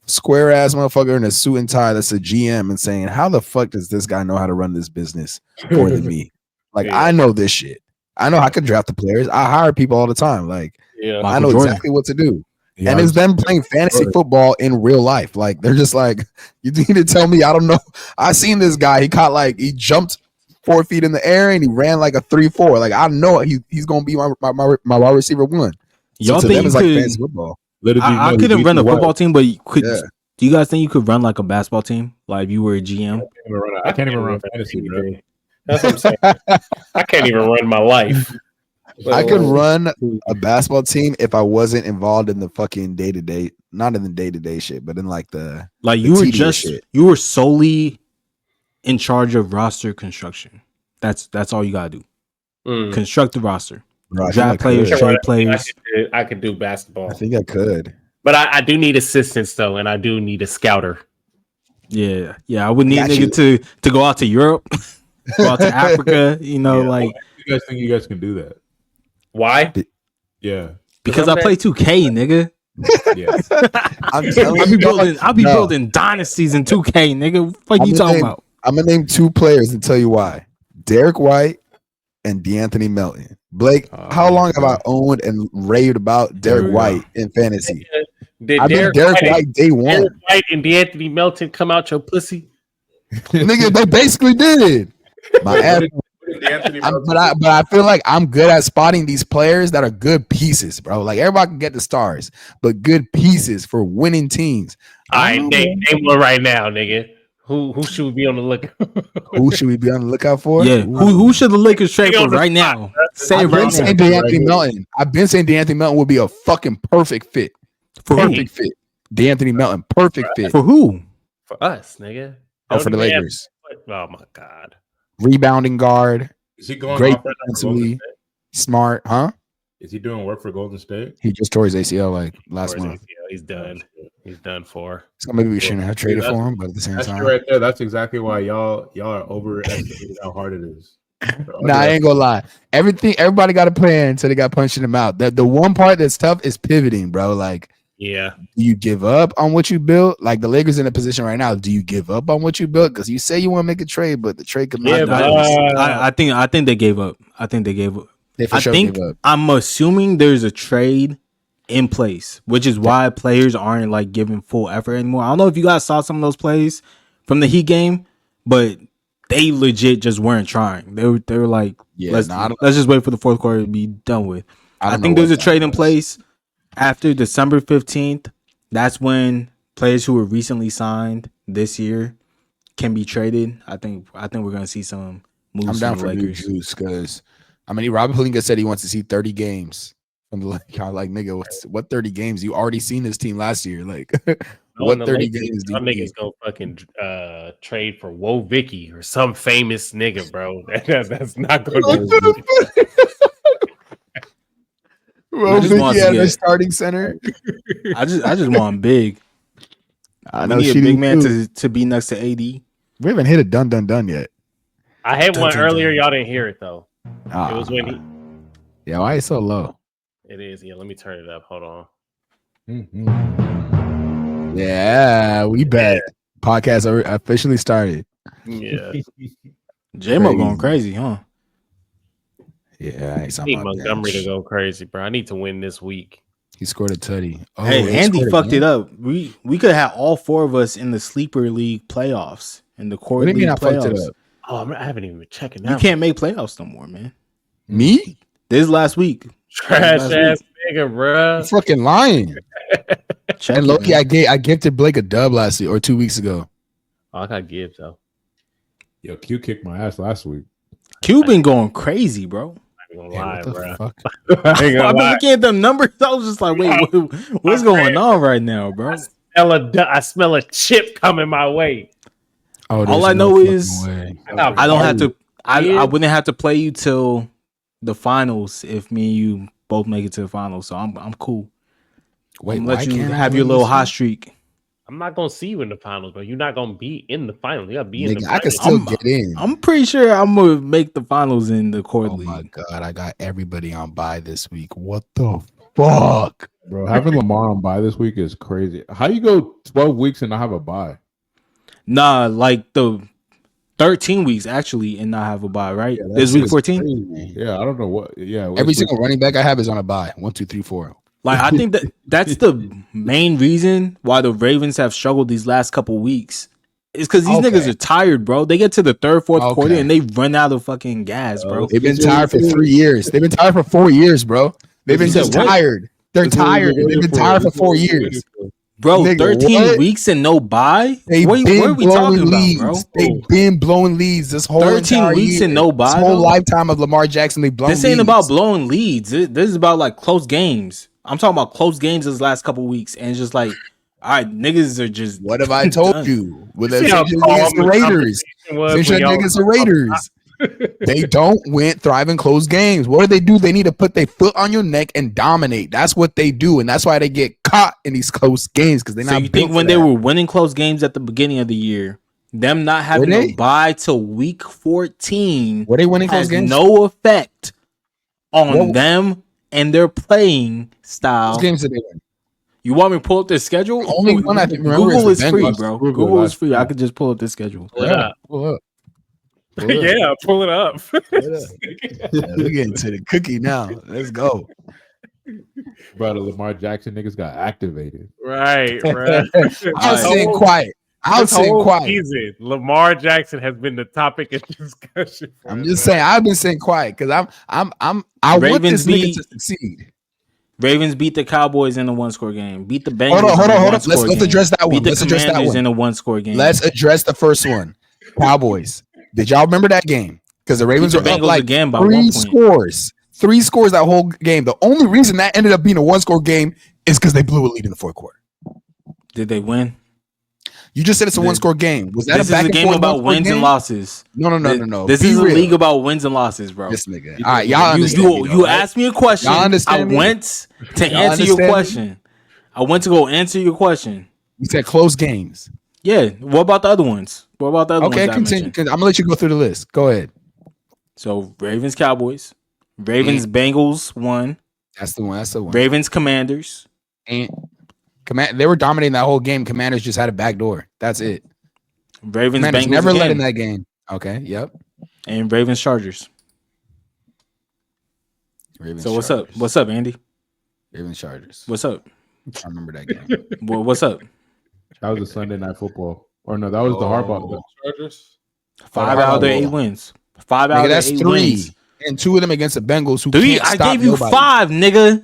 square ass motherfucker in a suit and tie that's a GM and saying, how the fuck does this guy know how to run this business more than me? Like, I know this shit. I know I can draft the players. I hire people all the time. Like, I know exactly what to do. Yeah, and it's them playing fantasy football in real life. Like, they're just like, you need to tell me, I don't know. I seen this guy. He jumped 4 feet in the air and he ran like a 3-4. Like, I know he's gonna be my wide receiver one. Y'all so think you could? Like fantasy football. I couldn't run a football team, but do you guys think you could run like a basketball team? Like if you were a GM? I can't even run fantasy, bro. That's what I'm saying. I can't even run my life. I could run a basketball team if I wasn't involved in the fucking day-to-day, not in the day-to-day shit, but in like the you were solely in charge of roster construction. That's all you gotta do. Construct the roster. Draft players, trade players. I could do basketball. I think I could. But I do need assistance though, and I do need a scouter. Yeah. I would need a nigga to go out to Europe, go out to Africa, like. You guys think you guys can do that? Why? Yeah. Because I play 2K, nigga. Yeah. I'll be building dynasties in 2K, nigga. What are you talking about? I'm gonna name 2 players and tell you why. Derek White and DeAnthony Melton. Blake, how long have I owned and raved about Derek White in fantasy? Did Derek White day one. Derek White and DeAnthony Melton come out your pussy? Nigga, they basically did. My ass. But I feel like I'm good at spotting these players that are good pieces, bro. Like everybody can get the stars, but good pieces for winning teams. All right, name one right now, nigga. Who should we be on the lookout? Who should we be on the lookout for? Yeah, who should the Lakers trade for right now? Say right now. DeAnthony Melton. I've been saying DeAnthony Melton would be a fucking perfect fit. Fit. DeAnthony Melton, perfect fit. For who? For us, nigga. For the Lakers. Oh my god. Rebounding guard. Is he going great defensively, smart, huh? Is he doing work for Golden State? He just tore his ACL like last month. He's done. He's done for. So maybe we shouldn't have traded for him, but at the same time, right there. That's exactly why y'all are overestimating how hard it is. Nah, I ain't gonna lie. Everybody got a plan until they got punched in the mouth. The one part that's tough is pivoting, bro. Like, yeah, do you give up on what you built? Like the Lakers in a position right now. Do you give up on what you built? Because you say you want to make a trade, but the trade could not. I think they gave up. I think they gave up. They for sure gave up. I'm assuming there's a trade in place, which is why players aren't like giving full effort anymore. I don't know if you guys saw some of those plays from the Heat game, but they legit just weren't trying. They were like, let's just wait for the fourth quarter to be done with. I think there's a trade in place after December 15th. That's when players who were recently signed this year can be traded. I think we're gonna see some moves. I'm down from the for Lakers juice because Robert Pelinka said he wants to see 30 games from the Lakers. Like nigga, what 30 games? You already seen this team last year. Like what 30 games? Some niggas go fucking trade for Woe Vicky or some famous nigga, bro. That's not going to Woe Vicky at the starting center. I just want big. I know we need a big man to be next to AD. We haven't hit a done yet. I had one earlier. Y'all didn't hear it though. It was when he. Yeah, why is it so low? It is. Yeah, let me turn it up. Hold on. Mm-hmm. Yeah, we bet. Podcast officially started. Yeah. J-Mo going crazy, huh? Yeah, I need Montgomery to go crazy, bro. I need to win this week. He scored a tutty. Oh, hey, Andy fucked it up. We could have all four of us in the sleeper league playoffs in the core league playoffs. Fucked it up? Oh, I haven't even been checking that. You can't make playoffs no more, man. Me? This last week. Trash ass nigga, bro. You're fucking lying. And Loki, I gifted Blake a dub last week or 2 weeks ago. Oh, I got Gibbs though. Yo, Q kicked my ass last week. Q been going crazy, bro. I ain't gonna lie, bro. I've been looking at them numbers. I was just like, wait, what's going on right now, bro? I smell a chip coming my way. Oh, all I know is I don't have to. I wouldn't have to play you till the finals if me and you both make it to the finals. So I'm cool. Wait, I'm let you have your little hot streak. I'm not gonna see you in the finals, but you're not gonna be in the finals. You gotta be in the finals. I can still get in. I'm pretty sure I'm gonna make the finals in the core league. Oh my god, I got everybody on bye this week. What the fuck, bro? Having Lamar on bye this week is crazy. How you go 12 weeks and not have a bye? Nah, like the 13 weeks actually and not have a bye, right? Yeah, this week 14. Yeah, I don't know what. Yeah, every single running back I have is on a bye. 1, 2, 3, 4. Like I think that's the main reason why the Ravens have struggled these last couple weeks. Is because these niggas are tired, bro. They get to the third, fourth quarter and they run out of fucking gas, bro. They've been tired for 3 years. They've been tired for 4 years, bro. They've been just tired. They're tired. They've been tired for 4 years. Bro, nigga, 13 weeks and no bye? What are we talking about, bro? They've been blowing leads this whole 13 weeks year. and no bye? This whole lifetime of Lamar Jackson, they blown This ain't about blowing leads. This is about like close games. I'm talking about close games this last couple weeks. And it's just like, all right, niggas are just. What have I told you? With the Raiders. Niggas are Raiders. They don't win, thrive in close games. What do? They need to put their foot on your neck and dominate. That's what they do, and that's why they get caught in these close games because they're not. So you think when they were winning close games at the beginning of the year, them not having a bye till week 14, were they winning close games? No effect on them and their playing style. What games did they win? You want me to pull up their schedule? Only one I can remember. Google is free, bro. Google is free. I could just pull up this schedule. Pull up. Yeah, pull it up. We're getting to the cookie now. Let's go. Bro, the Lamar Jackson niggas got activated. Right. I'll say quiet. Season, Lamar Jackson has been the topic of discussion. I'm just saying. I've been saying quiet because I want this nigga to succeed. Ravens beat the Cowboys in a 1-score game. Beat the Bengals. Hold on. Let's address that one. Let's address that one in a 1-score game. Let's address the first one. Cowboys. Did y'all remember that game? Because the Ravens were up like again by 3 scores. 3 scores that whole game. The only reason that ended up being a 1-score game is because they blew a lead in the fourth quarter. Did they win? You just said it's a one-score game. Was that this a back is a and game forth about one-score wins game? and losses. No. This Be is a real. league about wins and losses, bro. This nigga. All right, y'all understand me, though, You right? asked me a question. Y'all understand I me? went to Y'all answer your understand me? question. I went to go answer your question. You said close games. Yeah. What about the other ones? What about the other Okay, ones I continue. mentioned? I'm gonna let you go through the list. Go ahead. So Ravens, Cowboys, Ravens, Bengals won. That's the one. That's the one. Ravens, Commanders. And they were dominating that whole game. Commanders just had a back door. That's it. Ravens, Commanders Bengals never again. led in that game. Okay. Yep. And Ravens, Chargers. Ravens, So what's Chargers. up? What's up, Andy? Ravens Chargers. What's up? I remember that game. What's up? That was a Sunday Night Football. Or no, that was the Harbaugh. The Chargers. 5 out of their 8 wins. 5 out Nigga, of their that's 8 3. wins. And 2 of them against the Bengals who 3. can't I stop gave you nobody. 5, nigga.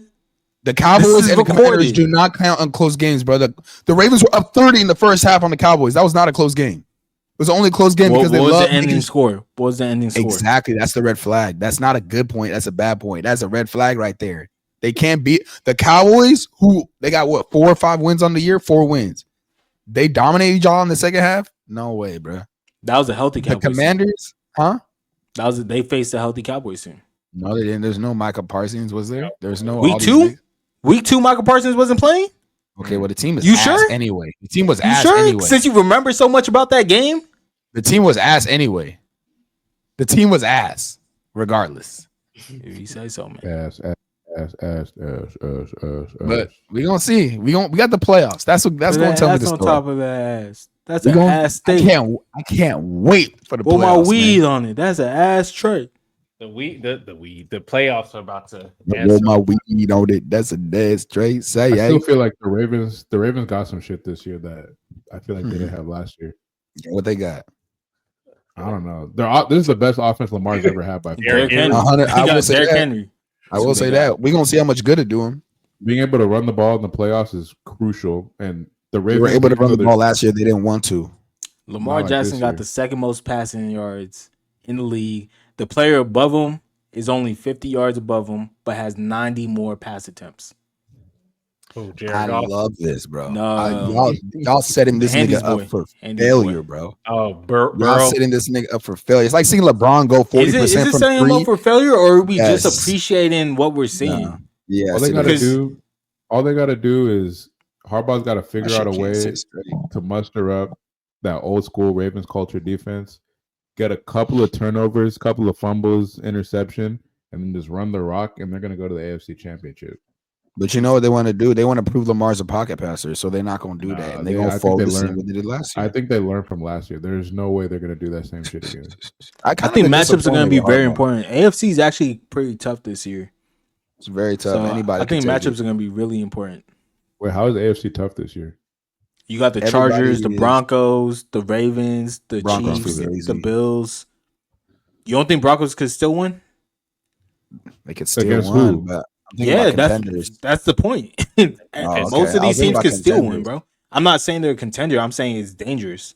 The Cowboys is and the Commanders recorded. do not count on close games, brother. The Ravens were up 30 in the first half on the Cowboys. That was not a close game. It was only a close game because What they was love the ending score? What was the ending score? Exactly. That's the red flag. That's not a good point. That's a bad point. That's a red flag right there. They can't beat the Cowboys, who they got 4 or 5 wins on the year? 4 wins. They dominated y'all in the second half? No way, bro. That was a healthy The Cowboys team. Commanders, huh? They faced a healthy Cowboys team. No, they didn't. There's no Micah Parsons, was there? There's no Week all these 2? niggas. Week 2, Michael Parsons wasn't playing? Okay, well the team is You ass sure? anyway. The team was You ass sure? anyway. Since you remember so much about that game? The team was ass anyway. The team was ass, regardless. If you say so, man. ass. But we gonna see. We got the playoffs. That's gonna tell me the That's on story. top of that ass. That's We an gonna- ass I state. can't wait for the Put playoffs. my weed man. on it. That's an ass trait. The playoffs are about to Roll my weed on it. That's a dead straight say. I Hey, still feel like the Ravens got some shit this year that I feel like they didn't have last year. what they got? I don't know. This is the best offense Lamar's ever had by far. Derrick Henry. 100. He I will got say Derrick that. Henry. I will say that. We're gonna see how much good it do him. Being able to run the ball in the playoffs is crucial, and the They Ravens were able to run the even though ball last year. They didn't want to. Lamar Not like Jackson this got year. the second most passing yards in the league. The player above him is only 50 yards above him, but has 90 more pass attempts. Oh, Jared I Goff. love this, bro. No. Y'all setting this Handy's nigga boy. up for Handy's failure, boy. bro. Oh, Y'all Burrow. setting this nigga up for failure. It's like seeing LeBron go 40% Is it from setting him 3. up for failure, or are we Yes. just appreciating what we're seeing? Nah. Yeah, all they see, gotta because- do, is Harbaugh's got to figure out a way straight. to muster up that old school Ravens culture defense, get a couple of turnovers, couple of fumbles, interception, and then just run the rock, and they're gonna go to the AFC Championship. But you know what they want to do? They want to prove Lamar's a pocket passer, so they're not going to do that. And they're going I to think follow they the same learned- what they did last year. I think they learned from last year. There's no way they're gonna do that same shit again. I think matchups are going to be very important. AFC is actually pretty tough this year. It's very tough. So Anybody I think can take matchups it. are going to be really important. Wait, how is AFC tough this year? You got the Everybody Chargers, the is- Broncos, the Ravens, the Broncos Chiefs, is easy. the Bills. You don't think Broncos could still win? They could still Against win, who? but I'm thinking Yeah, about contenders. that's the point. okay. Most I of was these thinking teams about could still win, contenders. bro. I'm not saying they're a contender. I'm saying it's dangerous.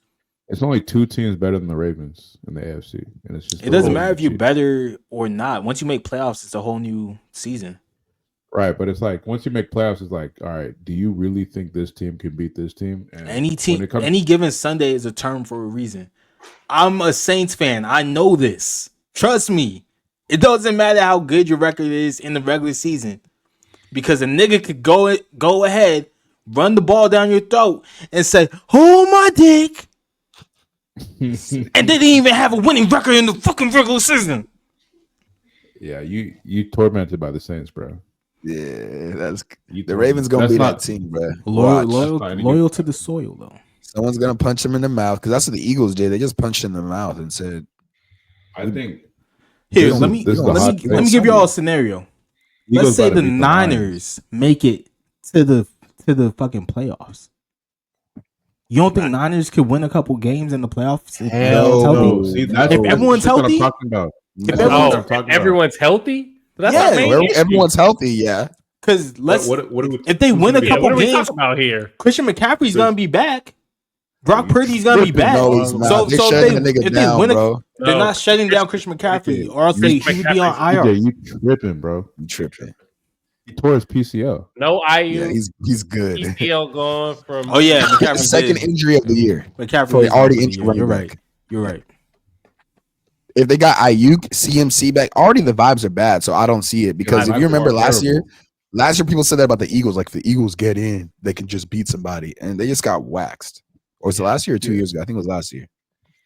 It's only 2 teams better than the Ravens in the AFC, and it's just It doesn't the matter if you're shit. better or not. Once you make playoffs, it's a whole new season. Right, but it's like once you make playoffs, it's like, all right, do you really think this team can beat this team? And Any when team, it comes- any given Sunday is a term for a reason. I'm a Saints fan. I know this. Trust me. It doesn't matter how good your record is in the regular season, because a nigga could go ahead, run the ball down your throat, and say, "Hold my dick," and they didn't even have a winning record in the fucking regular season. yeah, you tormented by the Saints, bro. Yeah, that's You the Ravens gonna that's be not- that team, bro. Loyal to the soil, though. Someone's gonna punch him in the mouth because that's what the Eagles did. They just punched him in the mouth and said, I think Here, This let is- me this is the let hot me take. let me give y'all a scenario. Let's Eagles say gotta the beat Niners make it to the fucking playoffs. You don't think Niners could win a couple games in the playoffs? If everyone's no. healthy? See, that's If that's everyone's the shit that healthy? I'm talking about. If That's everyone's- what I'm talking about. Everyone's healthy. That's Yeah, our main issue. everyone's healthy, yeah. Because let's What are we- if they win a Yeah, couple what are we games, talking about here? Christian McCaffrey's gonna be back. Brock Purdy's gonna be back. No, he's not. So They're if shutting they the nigga if down, they win, bro. they're No. not shutting down Christian McCaffrey, or else he would be on DJ, IR. you tripping, bro. You tripping. He tore his PCL. No IU. Yeah, he's good. PCL gone from. Oh yeah, McCaffrey Second injury of the year. McCaffrey already injured running You're back. right. You're right. If they got Ayuk, CMC back, already the vibes are bad. So I don't see it because if you remember last year people said that about the Eagles. Like, if the Eagles get in, they can just beat somebody, and they just got waxed. Or was it last year or 2 years ago? I think it was last year,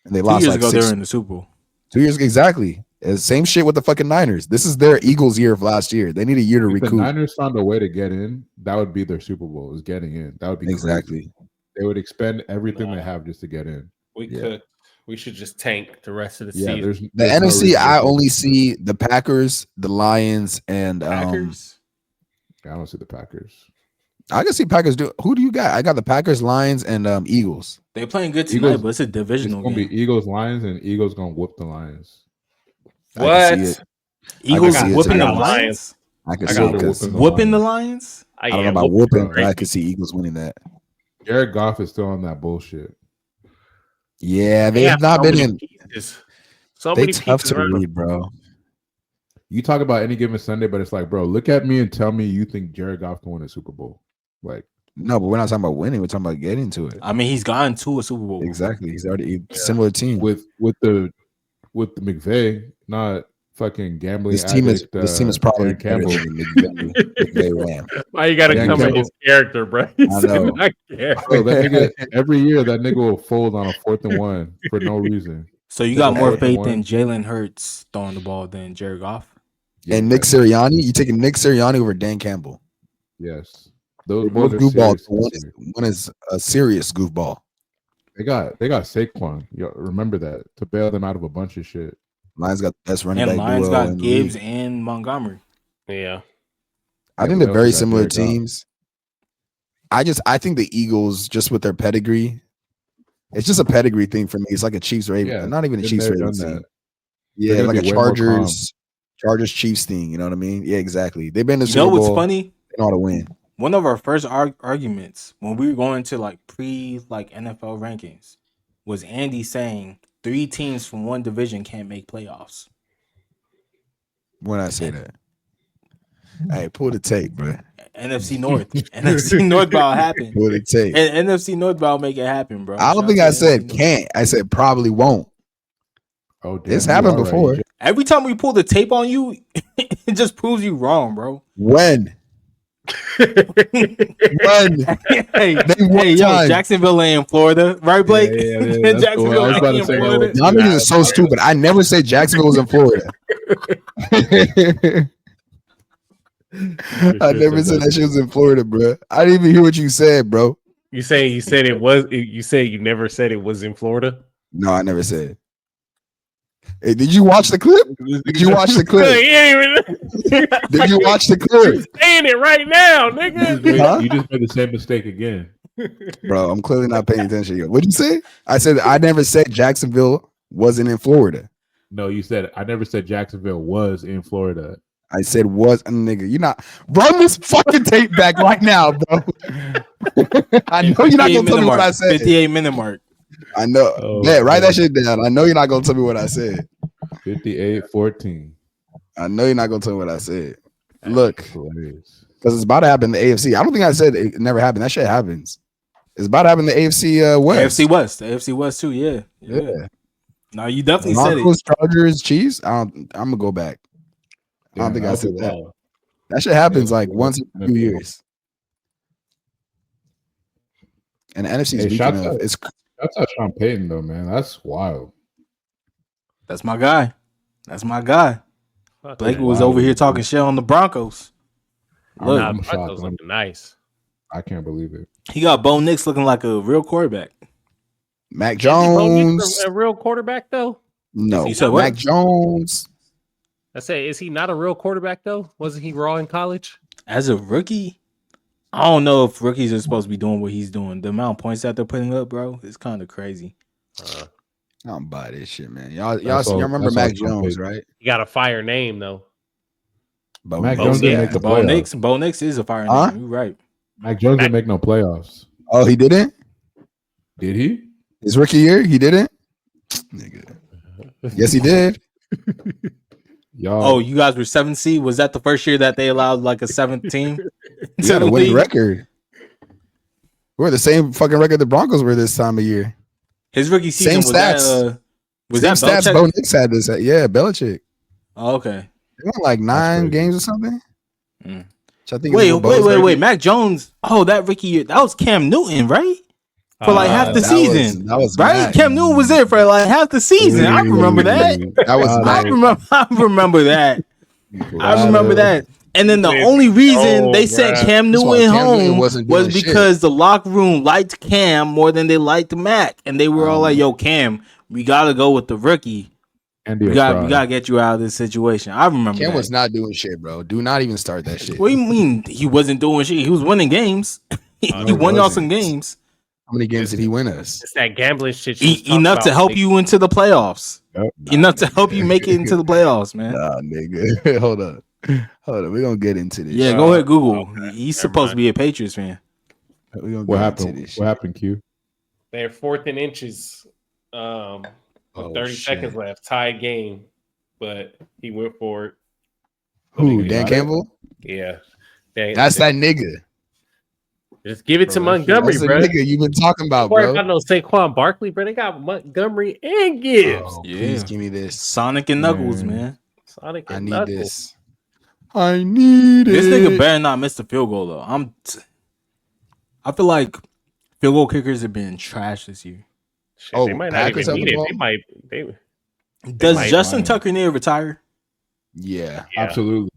and they lost 2 years like ago. They were in the Super Bowl. 2 years ago, exactly. Same shit with the fucking Niners. This is their Eagles year of last year. They need a year to recoup. If the Niners found a way to get in, that would be their Super Bowl. Is getting in. That would be exactly. Crazy. They would expend everything they have just to get in. We could. We should just tank the rest of the season. There's the NFC, I only see the Packers, the Lions, and Packers. I don't see the Packers. I can see Packers do. Who do you got? I got the Packers, Lions, and Eagles. They playing good tonight, but it's a divisional game. It's gonna be Eagles, Lions, and Eagles gonna whoop the Lions. What? Eagles whooping the Lions? I can see it. Whooping the Lions? I don't know about whooping, but I can see Eagles winning that. Jared Goff is still on that bullshit. Yeah, they have not been in. So they tough to read, bro. You talk about any given Sunday, but it's like, bro, look at me and tell me you think Jared Goff can win a Super Bowl. Like, no, but we're not talking about winning. We're talking about getting to it. I mean, he's gotten to a Super Bowl. Exactly. He's already similar team with the McVay, not fucking gambling. This team is probably better than the McVay Ram. Why you gotta come in his character, bro? I know. Bro, that nigga, every year that nigga will fold on a 4th and 1 for no reason. So you got more faith in Jalen Hurts throwing the ball than Jared Goff? Yeah, and Nick Sirianni? You taking Nick Sirianni over Dan Campbell? Yes. Those both goofballs. One is a serious goofball. They got Saquon. Yo, remember that, to bail them out of a bunch of shit. Lions got the best running back. And Lions got Gibbs and Montgomery. Yeah. I think they're very similar teams. I think the Eagles, just with their pedigree, it's just a pedigree thing for me. It's like a Chiefs Ravens, not even a Chiefs Ravens team. Yeah, like a Chargers Chiefs thing. You know what I mean? Yeah, exactly. They've been to Super Bowl. You know what's funny? They know how to win. One of our first arguments when we were going to NFL rankings was Andy saying 3 teams from one division can't make playoffs. When I say that, hey, pull the tape, bro. NFC North, NFC North about happen. Pull the tape. And NFC North about make it happen, bro. I don't think I said can't. I said probably won't. Oh, damn, it's happened before. Right. Every time we pull the tape on you, it just proves you wrong, bro. When? Hey, yo, Jacksonville ain't in Florida, right, Blake? Yeah, Jacksonville ain't in Florida. Y'all niggas are so stupid. I never said Jacksonville was in Florida. I never said that shit was in Florida, bro. I didn't even hear what you said, bro. You said it was. You said you never said it was in Florida. No, I never said. Hey, did you watch the clip? Did you watch the clip? Did you watch the clip? You're saying it right now, nigga. You just made the same mistake again, bro. I'm clearly not paying attention. What'd you say? I said I never said Jacksonville wasn't in Florida. No, you said I never said Jacksonville was in Florida. I said was, nigga. You're not. Run this fucking tape back right now, bro. I know you're not gonna tell me what I said. 58-minute mark. I know. Yeah, write that shit down. I know you're not gonna tell me what I said. 58-14. I know you're not gonna tell me what I said. Look, because it's about to happen in the AFC. I don't think I said it never happened. That shit happens. It's about to happen in the AFC West. AFC West. The AFC West too. Yeah. No, you definitely said it. Chargers, Chiefs. I'm gonna go back. I don't think I said that. That shit happens like once in a few years. And the NFC is weak enough. That's how Sean Payton though, man. That's wild. That's my guy. Blake was over here talking shit on the Broncos. Look, Broncos looking nice. I can't believe it. He got Bo Nix looking like a real quarterback. Mac Jones, a real quarterback though? No, Mac Jones. I say, is he not a real quarterback though? Wasn't he raw in college? As a rookie, I don't know if rookies are supposed to be doing what he's doing. The amount of points that they're putting up, bro, it's kind of crazy. I don't buy this shit, man. Y'all remember Mac Jones, right? You got a fire name though. Mac Jones didn't make the playoffs. Bo Nix is a fire name. You're right. Mac Jones didn't make no playoffs. Oh, he didn't? Did he? His rookie year, he didn't? Nigga. Yes, he did. Y'all, you guys were 7th seed. Was that the first year that they allowed like a 7th team? We had a winning record. We're the same fucking record the Broncos were this time of year. His rookie season Same was stats. that was Same that stats Belichick? Bo Nix had this. Yeah, Belichick. Oh, okay. They won like 9 games or something. Mm. Which I think Wait. Mac Jones. Oh, that rookie year. That was Cam Newton, right? For like half the season. That was right? Mac. Cam Newton was there for like half the season. I remember that. That was I remember that. I remember that. And then the It's only reason they so sent bad. Cam That's why Newton Cam Newton home wasn't was doing because the locker room liked Cam more than they liked Mac. And they were all like, yo, Cam, we got to go with the rookie. We got to get you out of this situation. I remember Cam that. was not doing shit, bro. Do not even start that shit. What do you mean he wasn't doing shit? He was winning games. He won y'all some games. How many games did he win us? It's that gambling shit. You was talking Enough to about, help like, you into the playoffs. Yep. Enough to help you make it into the playoffs, man. Nah, nigga. Hold up. We're gonna get into this. Yeah, go ahead, Google. Okay. He's supposed to be a Patriots fan. We're gonna What get happened? into this What happened, Q? They're 4th in inches. With 30 seconds left, tied game, but he went for it. Who? Dan Campbell? Yeah, That's that nigga. Just give it to Bro, Montgomery, That's the bro. nigga you've been talking about, Don't worry bro. about no Saquon Barkley, bro. They got Montgomery and Gibbs. Oh, Yeah. please give me this. Sonic and Knuckles, man. Sonic I and need Knuckles. this. I need This it. nigga better not miss the field goal though. I feel like field goal kickers have been trash this year. Shit, they might not Packers even have need the it. ball? Does might Justin line. Tucker need to retire? Yeah. Yeah. Absolutely,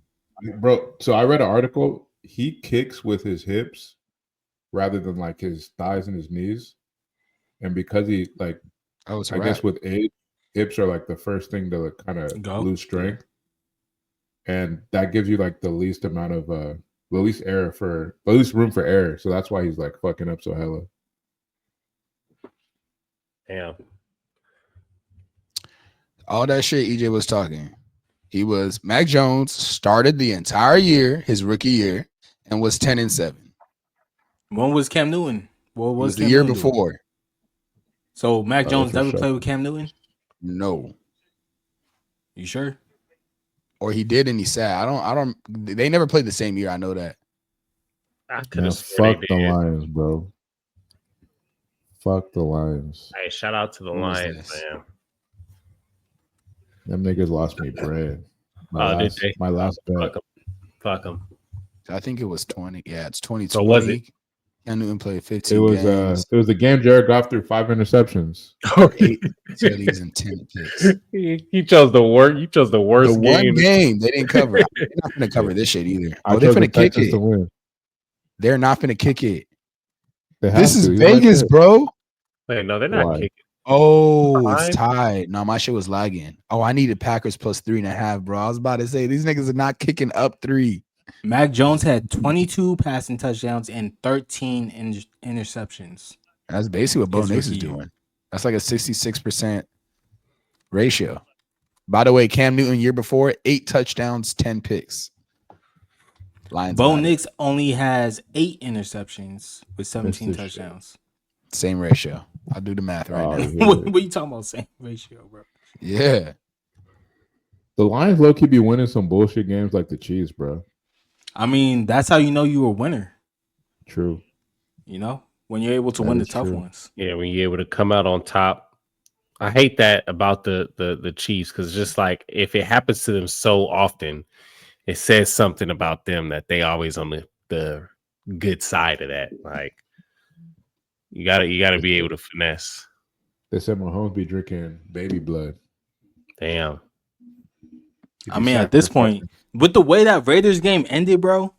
bro. So I read an article. He kicks with his hips rather than like his thighs and his knees, and because he like, Oh, it's I guess with age, hips are like the first thing to like, kind of Go. lose strength, and that gives you like the least amount of the least room for error. So that's why he's like fucking up so hella. Damn. all that shit EJ was talking. Mac Jones started the entire year, his rookie year, and was 10-7. When was Cam Newton? What It was the Cam year Newton doing? before. So Mac Jones for never sure. played with Cam Newton? No. You sure? Or he did and he sat. They never played the same year. I know that. I could Man, have sworn fuck they the did. Lions, bro. Fuck the Lions. Hey, shout out to the Who was Lions, this? man. Them niggas lost me bread. Did they? My last bet. Fuck them. I think it was 20. Yeah, it's 2020. So was it? Cam Newton played 15 It was games. it was the game Jared Goff threw 5 interceptions. 8 TDs and 10 picks. He chose the worst. You chose the worst The game. one game they didn't cover. They're not going to cover this shit either. I They're chose the going to kick Texans it. to win. They're not going to kick it. They have This is to. You like Vegas, it? bro. Wait, no, they're not Why? kicking. Oh, it's Behind? tied. No, my shit was lagging. Oh, I needed Packers plus 3.5, bro. I was about to say these niggas are not kicking up 3. Mac Jones had 22 passing touchdowns and 13 interceptions. That's basically what Bo His Nix is rookie year. doing. That's like a 66% ratio. By the way, Cam Newton year before, 8 touchdowns, 10 picks. Lions Bo got it. Nix only has 8 interceptions with 17 Missed this touchdowns. Same ratio. I'll do the math right Oh, now. yeah. What are you talking about? Same ratio, bro. Yeah. The Lions low key be winning some bullshit games like the Chiefs, bro. I mean, that's how you know you're a winner. True. You know, when you're able to That win the is tough true. ones. Yeah, when you're able to come out on top. I hate that about the Chiefs because just like if it happens to them so often, it says something about them that they always on the good side of that. Like you gotta be able to finesse. They said Mahomes be drinking baby blood. Damn. If I you mean, at this sacrifice- point, with the way that Raiders game ended, bro,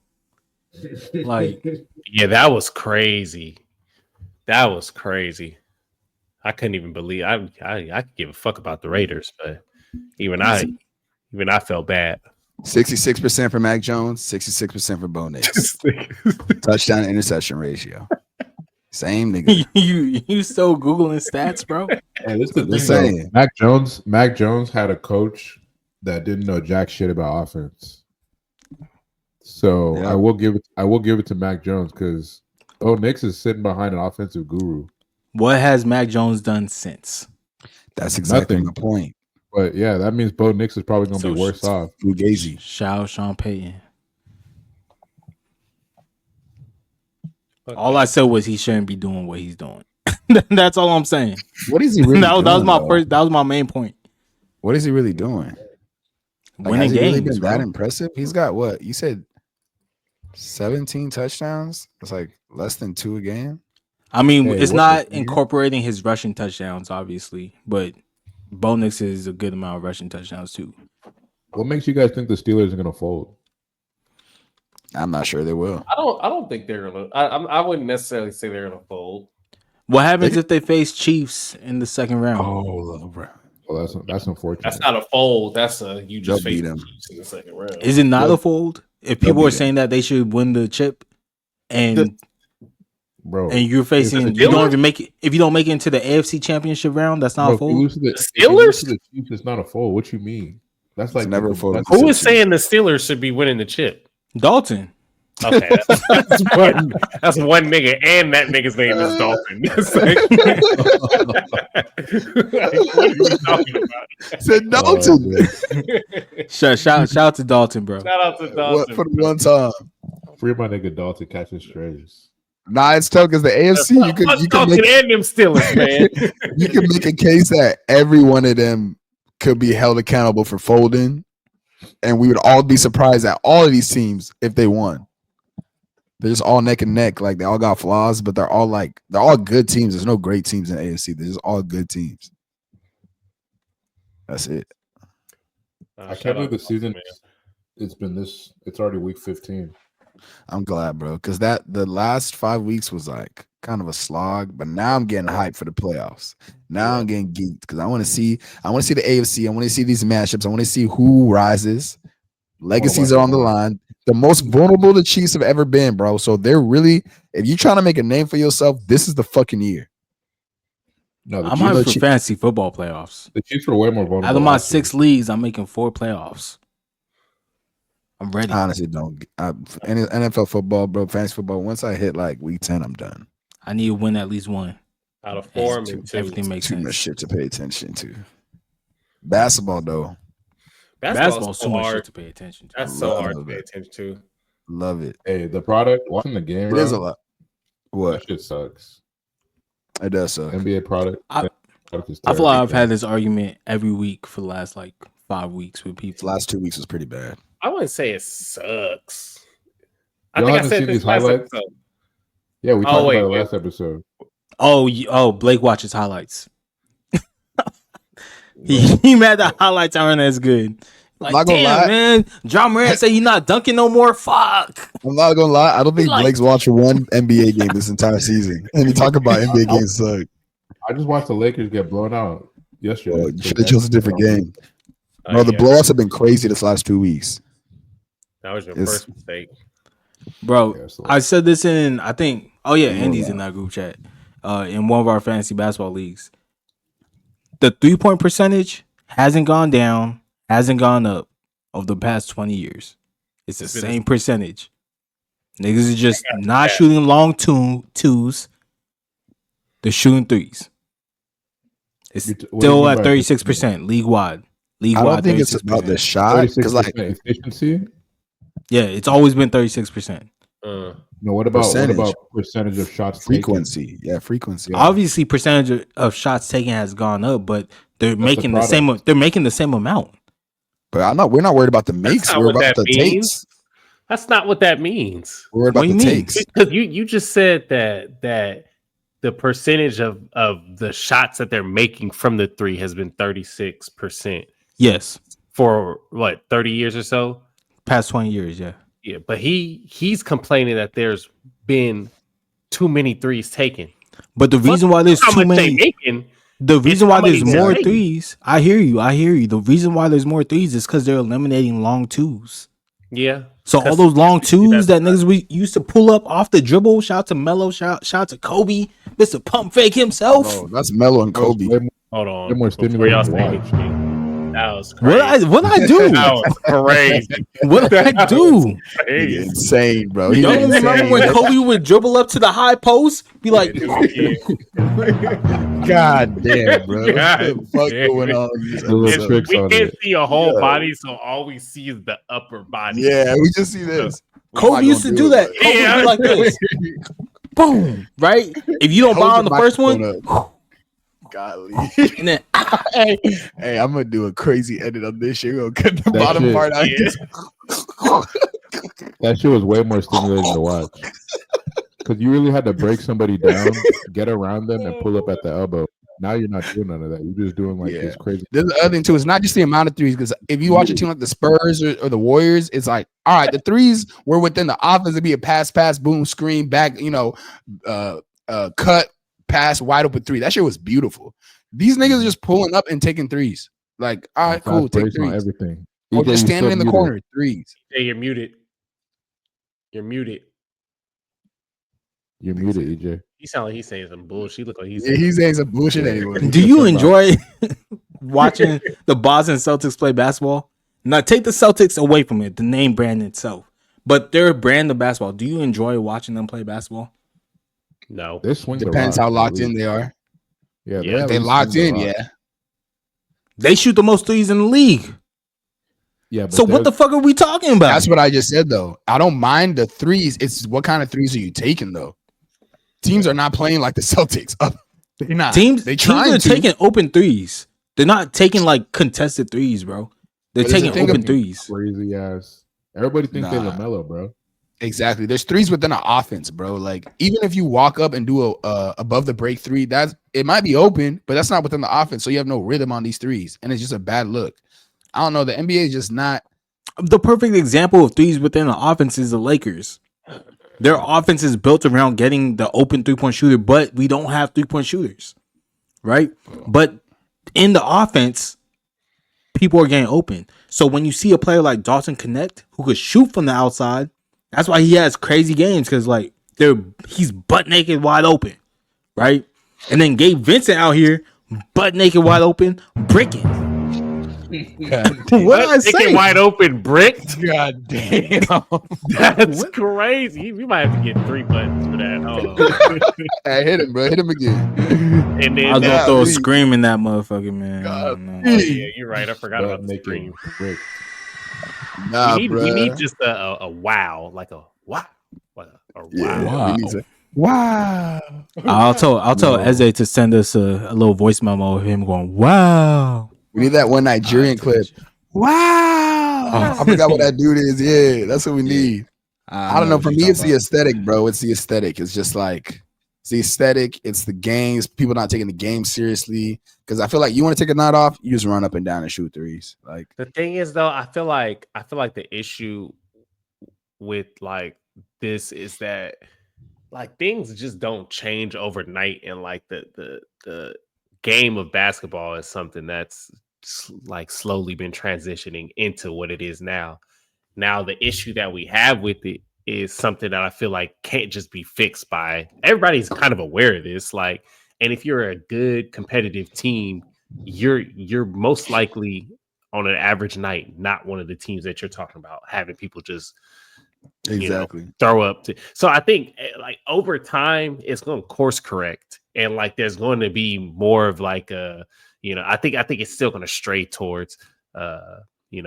like, Yeah, that was crazy. That was crazy. I couldn't even believe I could give a fuck about the Raiders, but even I felt bad. 66% for Mac Jones, 66% for Bo Nix. Touchdown to interception ratio. Same nigga. you still Googling stats, bro? Hey, this is the Just thing, though. saying. Mac Jones had a coach that didn't know jack shit about offense. So Yep. I will give it to Mac Jones because Bo Nix is sitting behind an offensive guru. What has Mac Jones done since? That's exactly Nothing. my point. But yeah, that means Bo Nix is probably going to be worse off. Fugazi. Shout out Sean Payton. All I said was he shouldn't be doing what he's doing. That's all I'm saying. What is he really doing? That was my main point. What is he really doing? Winning has he games, really been that bro. impressive? He's got what? You said 17 touchdowns? It's like less than 2 a game. I mean, it's not incorporating his rushing touchdowns, obviously, but Bo Nix is a good amount of rushing touchdowns too. What makes you guys think the Steelers are going to fold? I'm not sure they will. I don't think they're gonna. I wouldn't necessarily say they're gonna fold. What happens if they face Chiefs in the second round? Oh, bro. Well, that's unfortunate. That's not a fold. That's you just They'll beat face them. the Chiefs in the second round. Is it not a fold? If people are saying that they should win the chip, and you're facing, you don't even make it. If you don't make it into the AFC Championship round, that's not a fold. The Steelers? The Chiefs is not a fold. What you mean? That's like never a fold. Who is saying the Steelers should be winning the chip? Dalton. Okay, that's one nigga, and that nigga's name is Dalton. What are you talking about? Said Dalton. Shout out to Dalton, bro. Shout out to Dalton. For the one time. Free my nigga Dalton catching strays. Nah, it's tough because the AFC you can make and them Steelers, man. You can make a case that every one of them could be held accountable for folding, and we would all be surprised at all of these teams if they won. They're just all neck and neck. Like, they all got flaws, but they're all good teams. There's no great teams in the AFC. They're just all good teams. That's it. I can't believe the season. It's already week 15. I'm glad, bro, because the last 5 weeks was like kind of a slog, but now I'm getting hyped for the playoffs. Now I'm getting geeked because I want to see the AFC. I want to see these matchups. I want to see who rises. Legacies are on the line. The most vulnerable the Chiefs have ever been, bro. So they're really, if you're trying to make a name for yourself, this is the fucking year. No, I'm hyped for fantasy football playoffs. The Chiefs are way more vulnerable. Out of my 6 leagues, I'm making 4 playoffs. I'm ready. I honestly don't. NFL football, bro, fantasy football, once I hit like week 10, I'm done. I need to win at least 1. Out of 4, I'm in 2. Everything makes too sense. much shit to pay attention to. Basketball, though. Basketball's so too much hard shit to pay attention to. That's so hard to pay attention to. Love it. Hey, the product, watching the game, It is a lot. What? That shit sucks. It does suck. NBA product. I feel like I've had this argument every week for the last 5 weeks with people. The last 2 weeks was pretty bad. I wouldn't say it sucks. Y'all I think I haven't said seen this these last highlights? episode. Yeah, we talked about it last episode. Oh, Blake watches highlights. he mad that highlights aren't as good. Like, damn, man. John Moran said he's not dunking no more. Fuck. I'm not gonna lie. I don't think Blake's watching one NBA game this entire season. And he talk about NBA games suck. I just watched the Lakers get blown out yesterday. Well, you should have chosen a different game. No, the blowouts have been crazy this last 2 weeks. That was your first mistake. Bro, I said this in, I think, Andy's in that group chat. In one of our fantasy basketball leagues. The 3-point percentage hasn't gone down, hasn't gone up over the past 20 years. It's the same percentage. Niggas are just not shooting long twos. They're shooting threes. It's still at 36% league wide. I don't think it's about the shot because efficiency. Yeah, it's always been 36%. No, what about percentage of shots frequency? Taken? Yeah, frequency. Obviously, percentage of shots taken has gone up, but they're making the same. They're making the same amount. But we're not worried about the makes. We're about the takes. That's not what that means. We're worried about the takes. Because you just said that the percentage of the shots that they're making from the three has been 36%. Yes. For what, 30 years or so? Past 20 years, yeah. Yeah, but he's complaining that there's been too many threes taken. But the reason why there's too many, the reason why there's more threes, I hear you. The reason why there's more threes is because they're eliminating long twos. Yeah. So all those long twos that niggas we used to pull up off the dribble, shout to Melo, shout to Kobe, Mr. Pump Fake himself. Oh, that's Melo and Kobe. Hold on. They're more stimulating to watch. That was crazy. What I do? That was crazy. What did I do? Nigga insane, bro. Y'all don't remember when Kobe would dribble up to the high post, be like, God damn, bro. God What the fuck damn. going on? We can't see a whole body, so all we see is the upper body. Yeah, we just see this. Kobe used to do that. Kobe would be like this. Boom, right? If you don't buy on the first one, golly. and then hey, I'm gonna do a crazy edit on this shit. We're gonna cut the bottom part out. That shit was way more stimulating to watch. Because you really had to break somebody down, get around them, and pull up at the elbow. Now you're not doing none of that. You're just doing like this crazy. There's the other thing too. It's not just the amount of threes. Because if you watch a team like the Spurs or the Warriors, it's like, all right, the threes were within the offense. It'd be a pass, boom, screen, back, cut, pass, wide open three. That shit was beautiful. These niggas are just pulling up and taking threes. Like, all right, cool, take threes. Everything. Or just standing in the corner, threes. Hey, you're muted. You're muted. You're muted, EJ. He sound like he's saying some bullshit. Look like he's saying some bullshit anyway. Do you enjoy watching the Boston Celtics play basketball? Now, take the Celtics away from it, the name brand itself, but their brand of basketball. Do you enjoy watching them play basketball? No. Depends how locked in they are. Yeah, they locked in. Yeah, they shoot the most threes in the league. Yeah. So what the fuck are we talking about? That's what I just said though. I don't mind the threes. It's what kind of threes are you taking though? Teams are not playing like the Celtics. They're not. Teams are taking open threes. They're not taking like contested threes, bro. They're taking open threes. Crazy ass. Everybody thinks they're LaMelo, bro. Exactly. There's threes within an offense, bro. Like even if you walk up and do a above the break three, it might be open, but that's not within the offense. So you have no rhythm on these threes, and it's just a bad look. I don't know. The NBA is just not the perfect example of threes within the offense is the Lakers. Their offense is built around getting the open 3-point shooter, but we don't have 3-point shooters, right? But in the offense, people are getting open. So when you see a player like Dalton Connect who could shoot from the outside, that's why he has crazy games because like he's butt naked wide open, right? And then Gabe Vincent out here butt naked wide open, bricking. What did I say? Wide open bricked. God damn, that's crazy. We might have to get 3 buttons for that. Hold on. Hey, hit him, bro. Hit him again. And then I was gonna throw a scream in that motherfucker, man. Oh, yeah, you're right. I forgot about the scream. Nah, we need just a wow, like a wow, a wow. Wow. I'll tell Eze to send us a little voice memo of him going wow. We need that one Nigerian clip. Wow. I forgot what that dude is. Yeah, that's what we need. I don't know. For me, it's the aesthetic, bro. It's the aesthetic. It's just like it's the aesthetic. It's the games. People not taking the game seriously. Because I feel like you want to take a night off, you just run up and down and shoot threes. Like the thing is, though, I feel like the issue with like this is that like things just don't change overnight, and like the game of basketball is something that's like slowly been transitioning into what it is now. Now the issue that we have with it is something that I feel like can't just be fixed by everybody's kind of aware of this. Like, and if you're a good competitive team, you're most likely on an average night not one of the teams that you're talking about having people just throw up to. So I think like over time it's going to course correct, and like there's going to be more of like a I think it's still going to stray towards a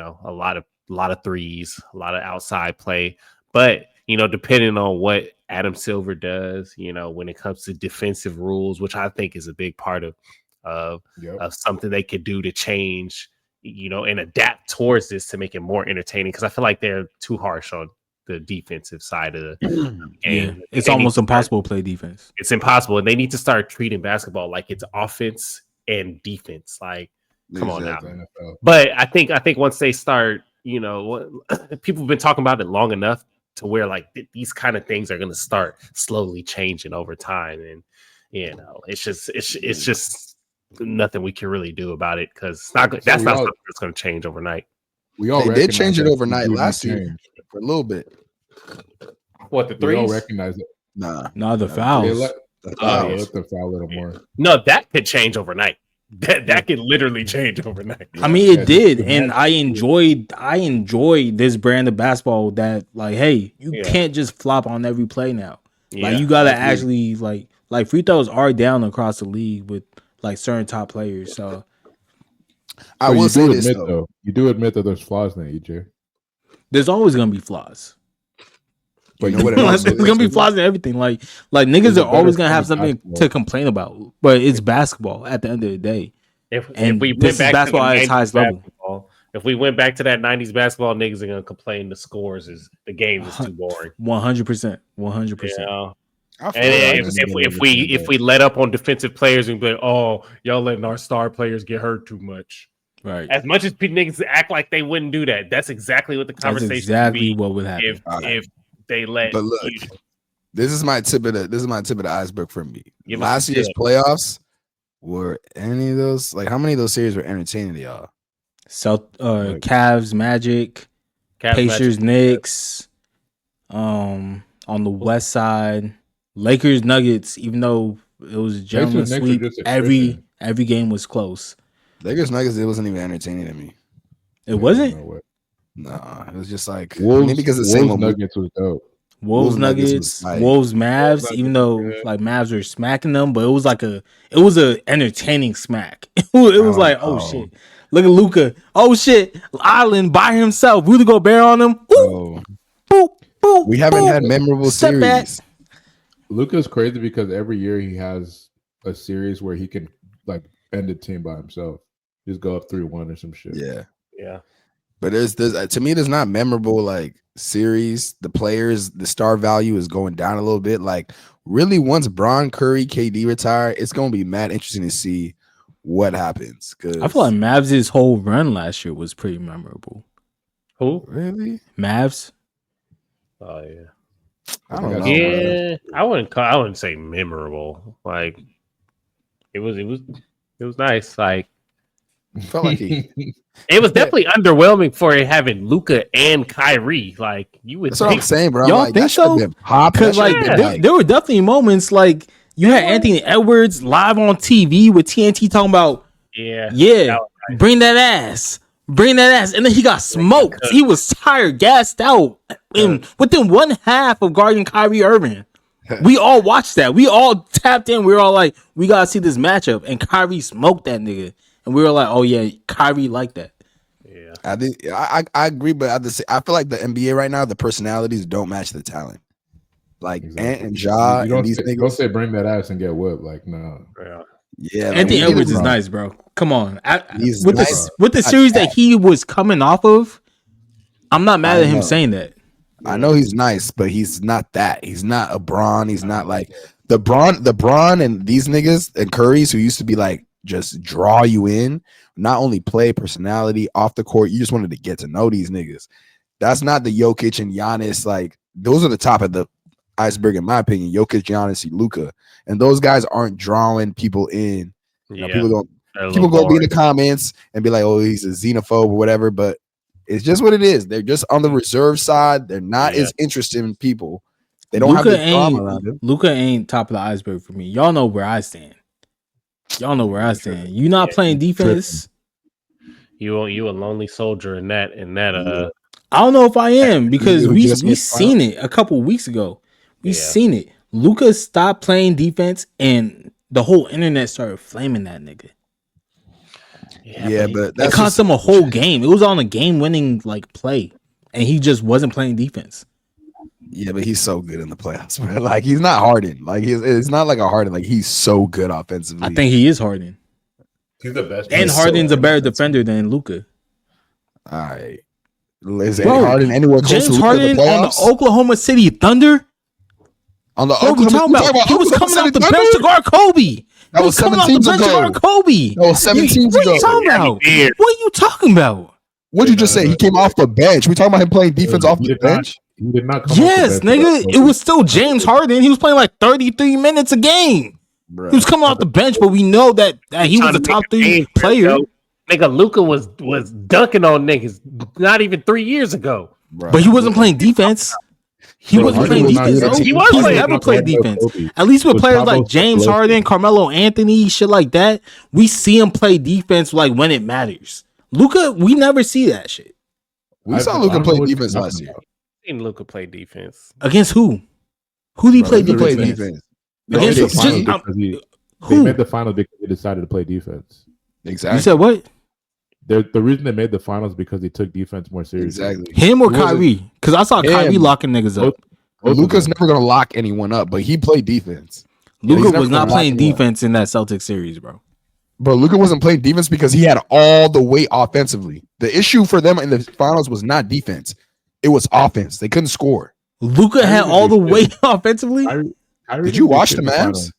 lot of threes, a lot of outside play, but depending on what Adam Silver does, when it comes to defensive rules, which I think is a big part of something they could do to change, and adapt towards this to make it more entertaining, because I feel like they're too harsh on the defensive side of the game. Yeah, it's almost impossible to play defense. It's impossible, and they need to start treating basketball like it's offense and defense. Like, come on now. But I think once they start, people have been talking about it long enough to where like these kind of things are going to start slowly changing over time, and it's just nothing we can really do about it, because that's not something that's going to change overnight. They did change it overnight last year for a little bit. What, the threes? We all recognize it. Nah, the fouls. Let the foul a little more. No, that could change overnight. That could literally change overnight. I mean, it did, and I enjoyed this brand of basketball that, like, hey, you can't just flop on every play now. Like, you gotta actually like free throws are down across the league with like certain top players. So I will say this though. You do admit that there's flaws in it, EJ. There's always gonna be flaws. But you know what? There's gonna be flaws in everything. Like niggas are always gonna have something to complain about. But it's basketball at the end of the day. If we went back basketball to at its highest level. If we went back to that 90s basketball, niggas are gonna complain the scores is the game is too boring. 100%. 100%. And if we let up on defensive players and be like, oh, y'all letting our star players get hurt too much. Right. As much as niggas act like they wouldn't do that, that's exactly what the conversation would be. What would happen if they let. But look, this is my tip of the iceberg for me. Last year's playoffs were any of those how many of those series were entertaining to y'all? Cavs, Magic, Pacers, Knicks. On the West side, Lakers, Nuggets. Even though it was a gentleman's sweep, every game was close. Lakers, Nuggets, it wasn't even entertaining to me. It wasn't. Nah, it was just like Wolves, maybe because the same Nuggets was dope. Wolves, Nuggets, Wolves, Mavs. Even though like Mavs were smacking them, but it was a entertaining smack. It was like, oh shit, look at Luka. Oh shit, Island by himself. Rudy Gobert on him. Ooh, boop, boop, we haven't had memorable series. Luka's crazy because every year he has a series where he can like end the team by himself. Just go up 3-1 or some shit. Yeah. But there's to me, there's not memorable like series. The players, the star value is going down a little bit. Like really, once Bron, Curry, KD retire, it's gonna be mad interesting to see what happens. Cause I feel like Mavs' whole run last year was pretty memorable. Who? Really? Mavs. Oh yeah. I don't know. Yeah, I wouldn't say memorable. Like it was nice. Like felt like it was definitely underwhelming for it having Luka and Kyrie. Like you would. That's what I'm saying, bro. Y'all think so? Because like there were definitely moments like you had Anthony Edwards live on TV with TNT talking about bring that ass. And then he got smoked. He was tired, gassed out. And within one half of guarding Kyrie Irving, we all watched that. We all tapped in. We were all like, we gotta see this matchup. And Kyrie smoked that nigga. And we were like, oh yeah, Kyrie liked that. Yeah, I agree, but I feel like the NBA right now, the personalities don't match the talent. Like Ant and Ja, and these niggas. Don't say bring that ass and get whipped. Like no. Yeah, Anthony Edwards is nice, bro. Come on, with the series that he was coming off of, I'm not mad at him saying that. I know he's nice, but he's not that. He's not a Bron. He's not like the Bron and these niggas and Curry's who used to be like just draw you in. Not only play, personality off the court. You just wanted to get to know these niggas. That's not the Jokic and Giannis. Like those are the top of the iceberg in my opinion. Jokic, Giannis, Luka, and those guys aren't drawing people in. You know, people go be in the comments and be like, "Oh, he's a xenophobe or whatever." But it's just what it is. They're just on the reserve side. They're not as interested in people. They don't have the drama around him. Luka ain't top of the iceberg for me. Y'all know where I stand. You not playing defense. You a lonely soldier in that. I don't know if I am because we seen it a couple weeks ago. We seen it. Luka stopped playing defense and the whole internet started flaming that nigga. Yeah, but it cost him a whole game. It was on a game-winning like play, and he just wasn't playing defense. Yeah, but he's so good in the playoffs, man. Like he's not Harden. Like it's not like a Harden. Like he's so good offensively. I think he is Harden. He's the best. And Harden's a better defender than Luka. All right, Harden anywhere close James to Harden on the Oklahoma City Thunder. On the what are we talking about? He was coming off the bench to guard Kobe. That was 7 teams ago. Kobe. That was 7 teams ago. What are you talking about? What are you talking about? What did you just say? He came off the bench. We talking about him playing defense off the bench? He did not come yes, nigga. It was still James Harden. He was playing like 33 minutes a game. Bruh. He was coming off the bench, but we know that he was a top 3 player. Nigga, Luka was dunking on niggas not even 3 years ago. Bruh. But he wasn't playing defense. He wasn't playing defense. He was playing. Never played defense. At least with players like James Harden, Carmelo Anthony, shit like that, we see him play defense like when it matters. Luka, we never see that shit. We saw Luka play defense last year. Seen Luka play defense against who? Who did he play defense? Against they made the finals because they decided to play defense. Exactly. You said what? The reason they made the finals because they took defense more seriously. Exactly. Him or Kyrie? Because I saw Kyrie locking niggas up. Luka's never gonna lock anyone up, but he played defense. Luka was not playing defense in that Celtics series, bro. Bro, Luka wasn't playing defense because he had all the weight offensively. The issue for them in the finals was not defense; it was offense. They couldn't score. Luka had all the weight offensively. Did you watch the Mavs?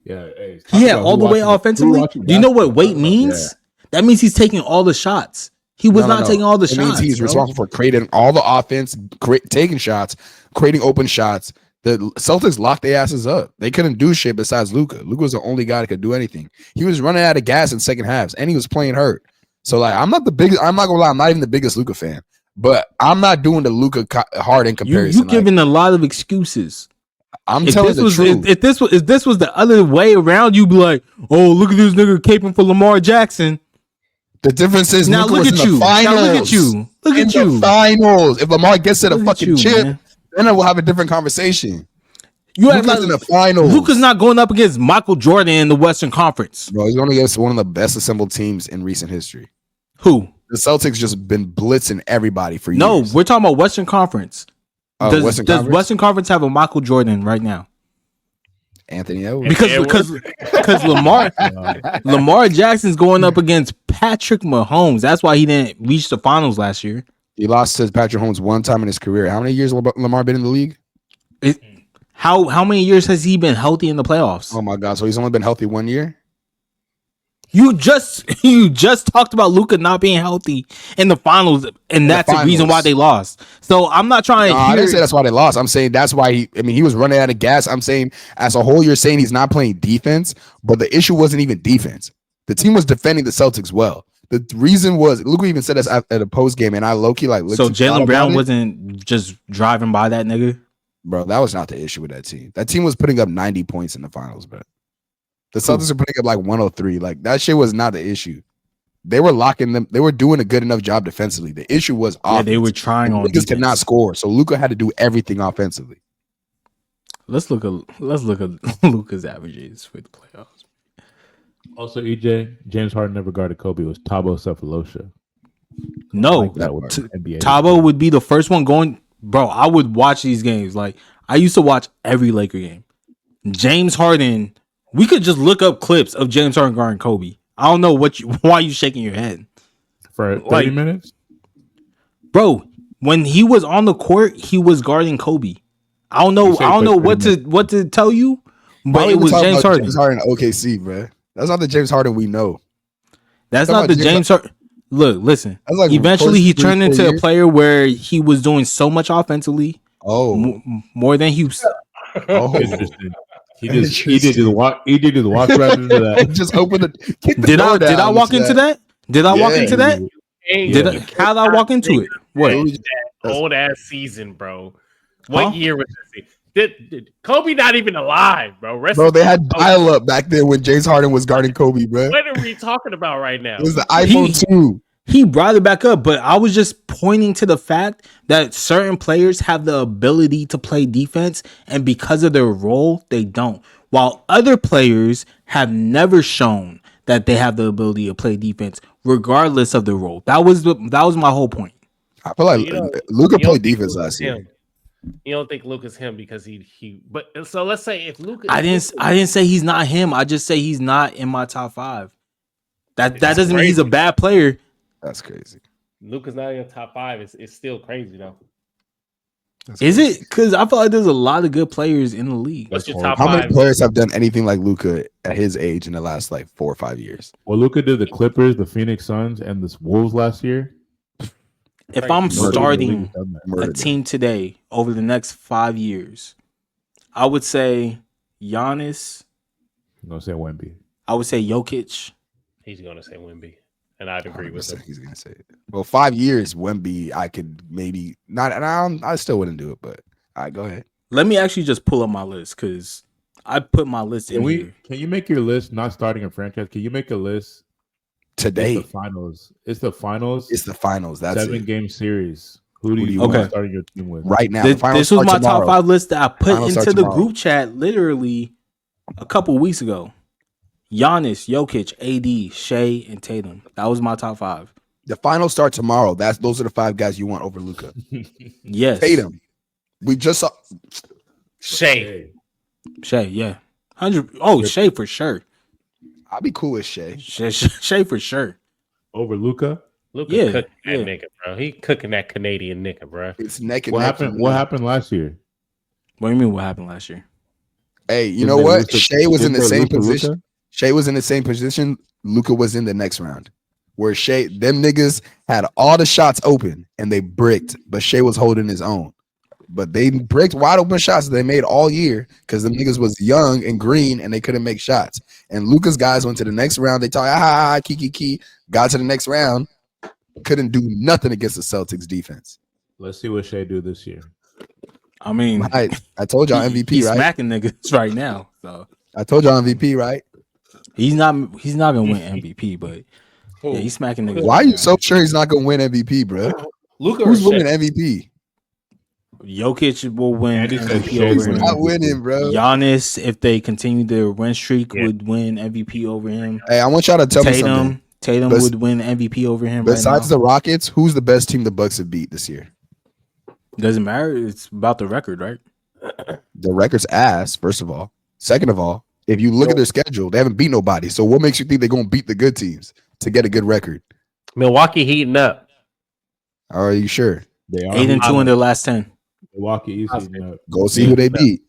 Yeah, hey, he had all the weight offensively. Do you know what weight means? Yeah. That means he's taking all the shots. He was not taking all the shots. It means he's responsible for creating all the offense, taking shots, creating open shots. The Celtics locked their asses up. They couldn't do shit besides Luka. Luka was the only guy that could do anything. He was running out of gas in second halves, and he was playing hurt. So, like, I'm not gonna lie, I'm not even the biggest Luka fan, but I'm not doing the Luka Harden comparison. You giving a lot of excuses. I'm telling the truth. If this was the other way around, you'd be like, "Oh, look at this nigga caping for Lamar Jackson." The difference is now look at you. Now look at you. Look at you. The finals. If Lamar gets to the fucking chip, then we'll have a different conversation. You have in the finals. Luka's not going up against Michael Jordan in the Western Conference. Bro, he's going against one of the best assembled teams in recent history. Who? The Celtics just been blitzing everybody for years. No, we're talking about Western Conference. Does Western Conference have a Michael Jordan right now? Anthony Edwards. Because Lamar Jackson's going up against Patrick Mahomes. That's why he didn't reach the finals last year. He lost to Patrick Mahomes one time in his career. How many years Lamar been in the league? How many years has he been healthy in the playoffs? Oh my God! So he's only been healthy 1 year. You just talked about Luka not being healthy in the finals, and that's the reason why they lost. So I'm not trying to I didn't say that's why they lost. I'm saying that's why he was running out of gas. I'm saying as a whole, you're saying he's not playing defense, but the issue wasn't even defense. The team was defending the Celtics well. The reason was Luka even said this at a post game, and I low key like. So Jaylen Brown wasn't just driving by that nigga, bro. That was not the issue with that team. That team was putting up 90 points in the finals, bro. The Celtics are putting up like 103. Like that shit was not the issue. They were locking them. They were doing a good enough job defensively. The issue was offense. Yeah, they were trying on defense. Niggas could not score, so Luka had to do everything offensively. Let's look at Luka's averages for the playoffs. Also, EJ, James Harden never guarded Kobe. It was Thabo Sefolosha. No, Thabo would be the first one going. Bro, I would watch these games. Like I used to watch every Laker game. James Harden. We could just look up clips of James Harden guarding Kobe. I don't know why you shaking your head for 30 minutes, bro. When he was on the court, he was guarding Kobe. I don't know what to tell you, but it was James Harden. James Harden, OKC, bro. That's not the James Harden we know. That's not the James Harden. Look, listen. Like eventually, he turned into a player where he was doing so much offensively. Oh, more than he was. Oh, interesting. He did the walk right into that. Just open the. Did I walk into that? Did I walk into that? How did I walk into it? What old ass season, bro? What year was this? Did Kobe not even alive, bro? Bro, they had dial up back then when James Harden was guarding Kobe, bro. What are we talking about right now? It was the iPhone 2. He brought it back up, but I was just pointing to the fact that certain players have the ability to play defense, and because of their role, they don't. While other players have never shown that they have the ability to play defense, regardless of their role. That was my whole point. I feel like Luka played defense last year. You don't think Luka's him because he? But so let's say if Luka, I didn't say he's not him. I just say he's not in my top 5. That doesn't mean he's a bad player. That's crazy. Luka's not in your top 5. It's still crazy though. Is it? Because I feel like there's a lot of good players in the league. What's your top 5? How many players have done anything like Luka at his age in the last like 4 or 5 years? Well, Luka did the Clippers, the Phoenix Suns, and the Wolves last year. If I'm starting a team today over the next 5 years, I would say Giannis. I'm gonna say Wemby. I would say Jokic. He's gonna say Wemby. And I'd agree with him. He's gonna say it. Well, 5 years, Wemby, I could maybe not, and I still wouldn't do it, but All right, go ahead. Let me actually just pull up my list because I put my list in here. Can you make your list not starting a franchise? Can you make a list today? It's the finals. It's the finals. It's the finals. That's 7-game series. Who do you want want starting your team with right now? This was my top 5 list that I put into the group chat literally a couple weeks ago. Giannis, Jokic, AD, Shea, and Tatum. That was my top 5. The finals start tomorrow. Those are the 5 guys you want over Luka. Yes. Tatum. We just saw Shea, yeah. 100. Oh, Shea for sure. I'll be cool with Shea. Shea for sure. Over Luka. Luka cooking that nigga, bro. He cooking that Canadian nigga, bro. It's neck and what neck. happened? What happened last year? What do you mean? What happened last year? Hey, you know what? Shea was in the same position. Shea was in the same position. Luka was in the next round. Where them niggas had all the shots open and they bricked, but Shea was holding his own. But they bricked wide open shots that they made all year because the niggas was young and green and they couldn't make shots. And Luka's guys went to the next round. They talk, kiki, got to the next round, couldn't do nothing against the Celtics defense. Let's see what Shea do this year. I mean, I told y'all MVP, he's right? Smacking niggas right now. So I told y'all MVP, right? He's not gonna win MVP, but yeah, he's smacking niggas. Why are you so sure he's not gonna win MVP, bro? Luka, who's winning MVP? Jokic will win MVP over He's him. not winning, bro. Giannis, if they continue their win streak, would win MVP over him. Hey, I want y'all to tell me something. Tatum would win MVP over him. Besides the Rockets, who's the best team the Bucks have beat this year? Doesn't matter. It's about the record, right? The record's ass, first of all. Second of all, if you look at their schedule, they haven't beat nobody. So what makes you think they're going to beat the good teams to get a good record? Milwaukee heating up. Are you sure? They are 8-2 in their last 10. Milwaukee is heating up. Go see who they beat.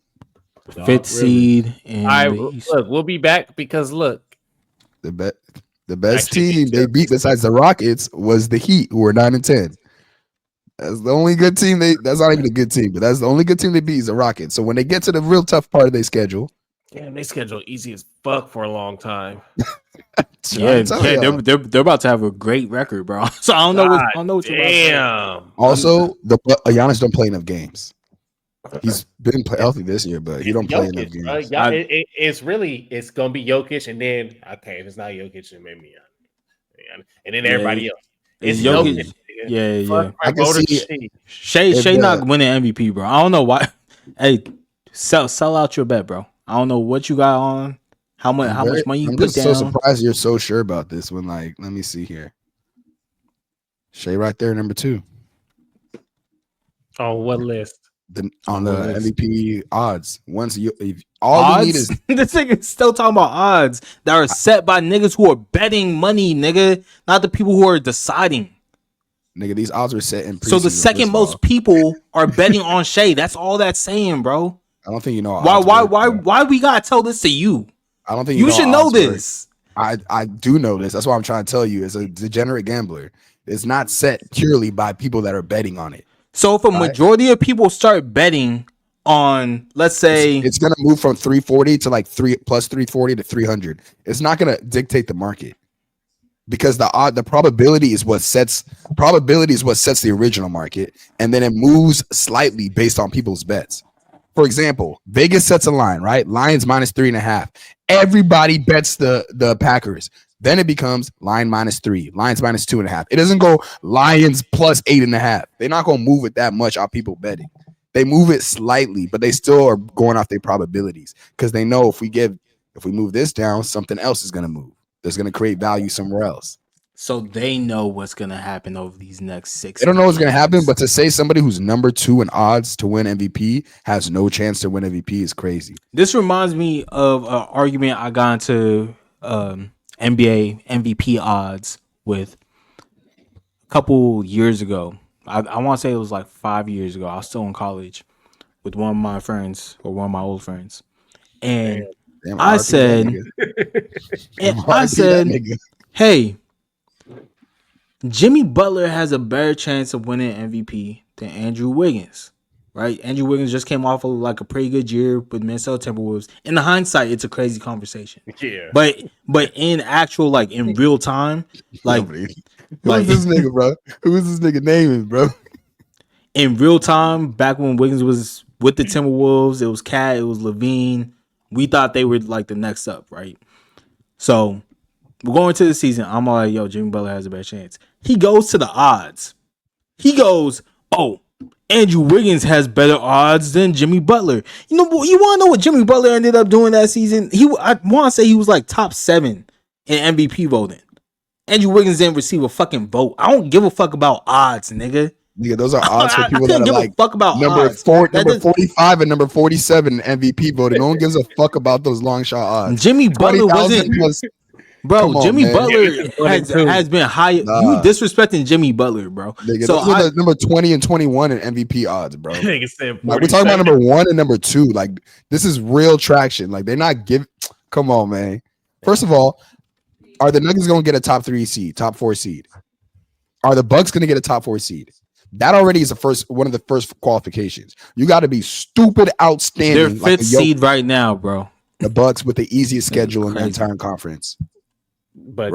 5th seed in the East. Look, we'll be back because look. The best team they beat besides the Rockets was the Heat, who were 9-10. That's the only good team that's not even a good team, but that's the only good team they beat is the Rockets. So when they get to the real tough part of their schedule, damn, they schedule easy as fuck for a long time. they're about to have a great record, bro. So I don't know what you're damn. Also, Giannis don't play enough games. He's been healthy this year, but he don't play enough games. It's gonna be Jokic, and then if it's not Jokic, then maybe and then everybody else. It's Jokic. Yeah. I can see Shea not winning MVP, bro. I don't know why. Hey, sell out your bet, bro. I don't know what you got on. How much money you put down. I'm so surprised you're so sure about this. When let me see here. Shea right there, number 2. On what list? On the MVP odds. Odds? You need is this nigga still talking about odds that are set by niggas who are betting money, nigga, not the people who are deciding. Nigga, these odds are set in. So the second most people are betting on Shea. That's all that's saying, bro. I don't think you know. Why we gotta tell this to you? I don't think you should know this. I do know this. That's why I'm trying to tell you. As a degenerate gambler, it's not set purely by people that are betting on it. So if a majority of people start betting on, let's say, it's gonna move from 340 to like 340 to 300. It's not gonna dictate the market because the probability is what sets the original market, and then it moves slightly based on people's bets. For example, Vegas sets a line, right? Lions -3.5. Everybody bets the Packers. Then it becomes line -3, Lions -2.5. It doesn't go Lions +8.5. They're not going to move it that much on people betting. They move it slightly, but they still are going off their probabilities because they know if we move this down, something else is going to move. There's going to create value somewhere else. So they know what's going to happen over these next 6 They don't know what's going to happen, but to say somebody who's number 2 in odds to win MVP has no chance to win MVP is crazy. This reminds me of an argument I got into NBA MVP odds with a couple years ago. I want to say it was like 5 years ago. I was still in college with one of my friends or one of my old friends. And I said, hey, Jimmy Butler has a better chance of winning MVP than Andrew Wiggins, right? Andrew Wiggins just came off of like a pretty good year with Minnesota Timberwolves. In the hindsight, it's a crazy conversation. Yeah. But in actual, like in real time, like who is this nigga, bro? Who is this nigga naming, bro? in real time, back when Wiggins was with the Timberwolves, it was Cat, it was Levine. We thought they were like the next up, right? So we're going to the season. I'm like, yo, Jimmy Butler has a better chance. He goes to the odds. He goes, oh, Andrew Wiggins has better odds than Jimmy Butler. You know, you want to know what Jimmy Butler ended up doing that season? I want to say he was like top 7 in MVP voting. Andrew Wiggins didn't receive a fucking vote. I don't give a fuck about odds, nigga. Nigga, those are odds for people that are like fuck about number odds. 45 and number 47 MVP voting. No one gives a fuck about those long shot odds. Jimmy Butler wasn't. Bro, on, Jimmy man. Butler has been higher. Nah. You disrespecting Jimmy Butler, bro. Nigga, so those are the number 20 and 21 in MVP odds, bro. Like, we're talking about number 1 and number 2. Like, this is real traction. Like, they're not giving. Come on, man. First of all, are the Nuggets going to get a top 3 seed, top 4 seed? Are the Bucks going to get a top 4 seed? That already is one of the first qualifications. You got to be stupid outstanding. They're 5th seed right now, bro. The Bucks with the easiest schedule in the entire conference. But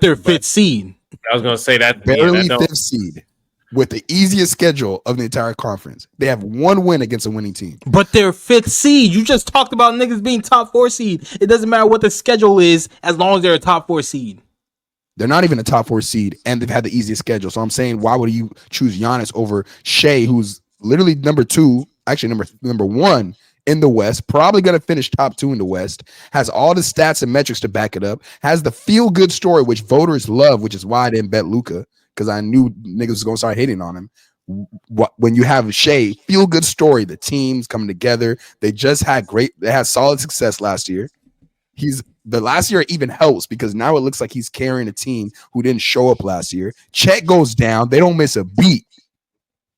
they're 5th seed. I was gonna say that barely 5th seed with the easiest schedule of the entire conference. They have 1 win against a winning team. But they're 5th seed. You just talked about niggas being top 4 seed. It doesn't matter what the schedule is as long as they're a top 4 seed. They're not even a top 4 seed, and they've had the easiest schedule. So I'm saying, why would you choose Giannis over Shea, who's literally number 2, actually number 1 in the West, probably going to finish top 2 in the West, has all the stats and metrics to back it up, has the feel-good story, which voters love, which is why I didn't bet Luka, because I knew niggas was going to start hating on him. When you have Shea, feel-good story, the team's coming together. They had solid success last year. The last year even helps because now it looks like he's carrying a team who didn't show up last year. Chet goes down. They don't miss a beat.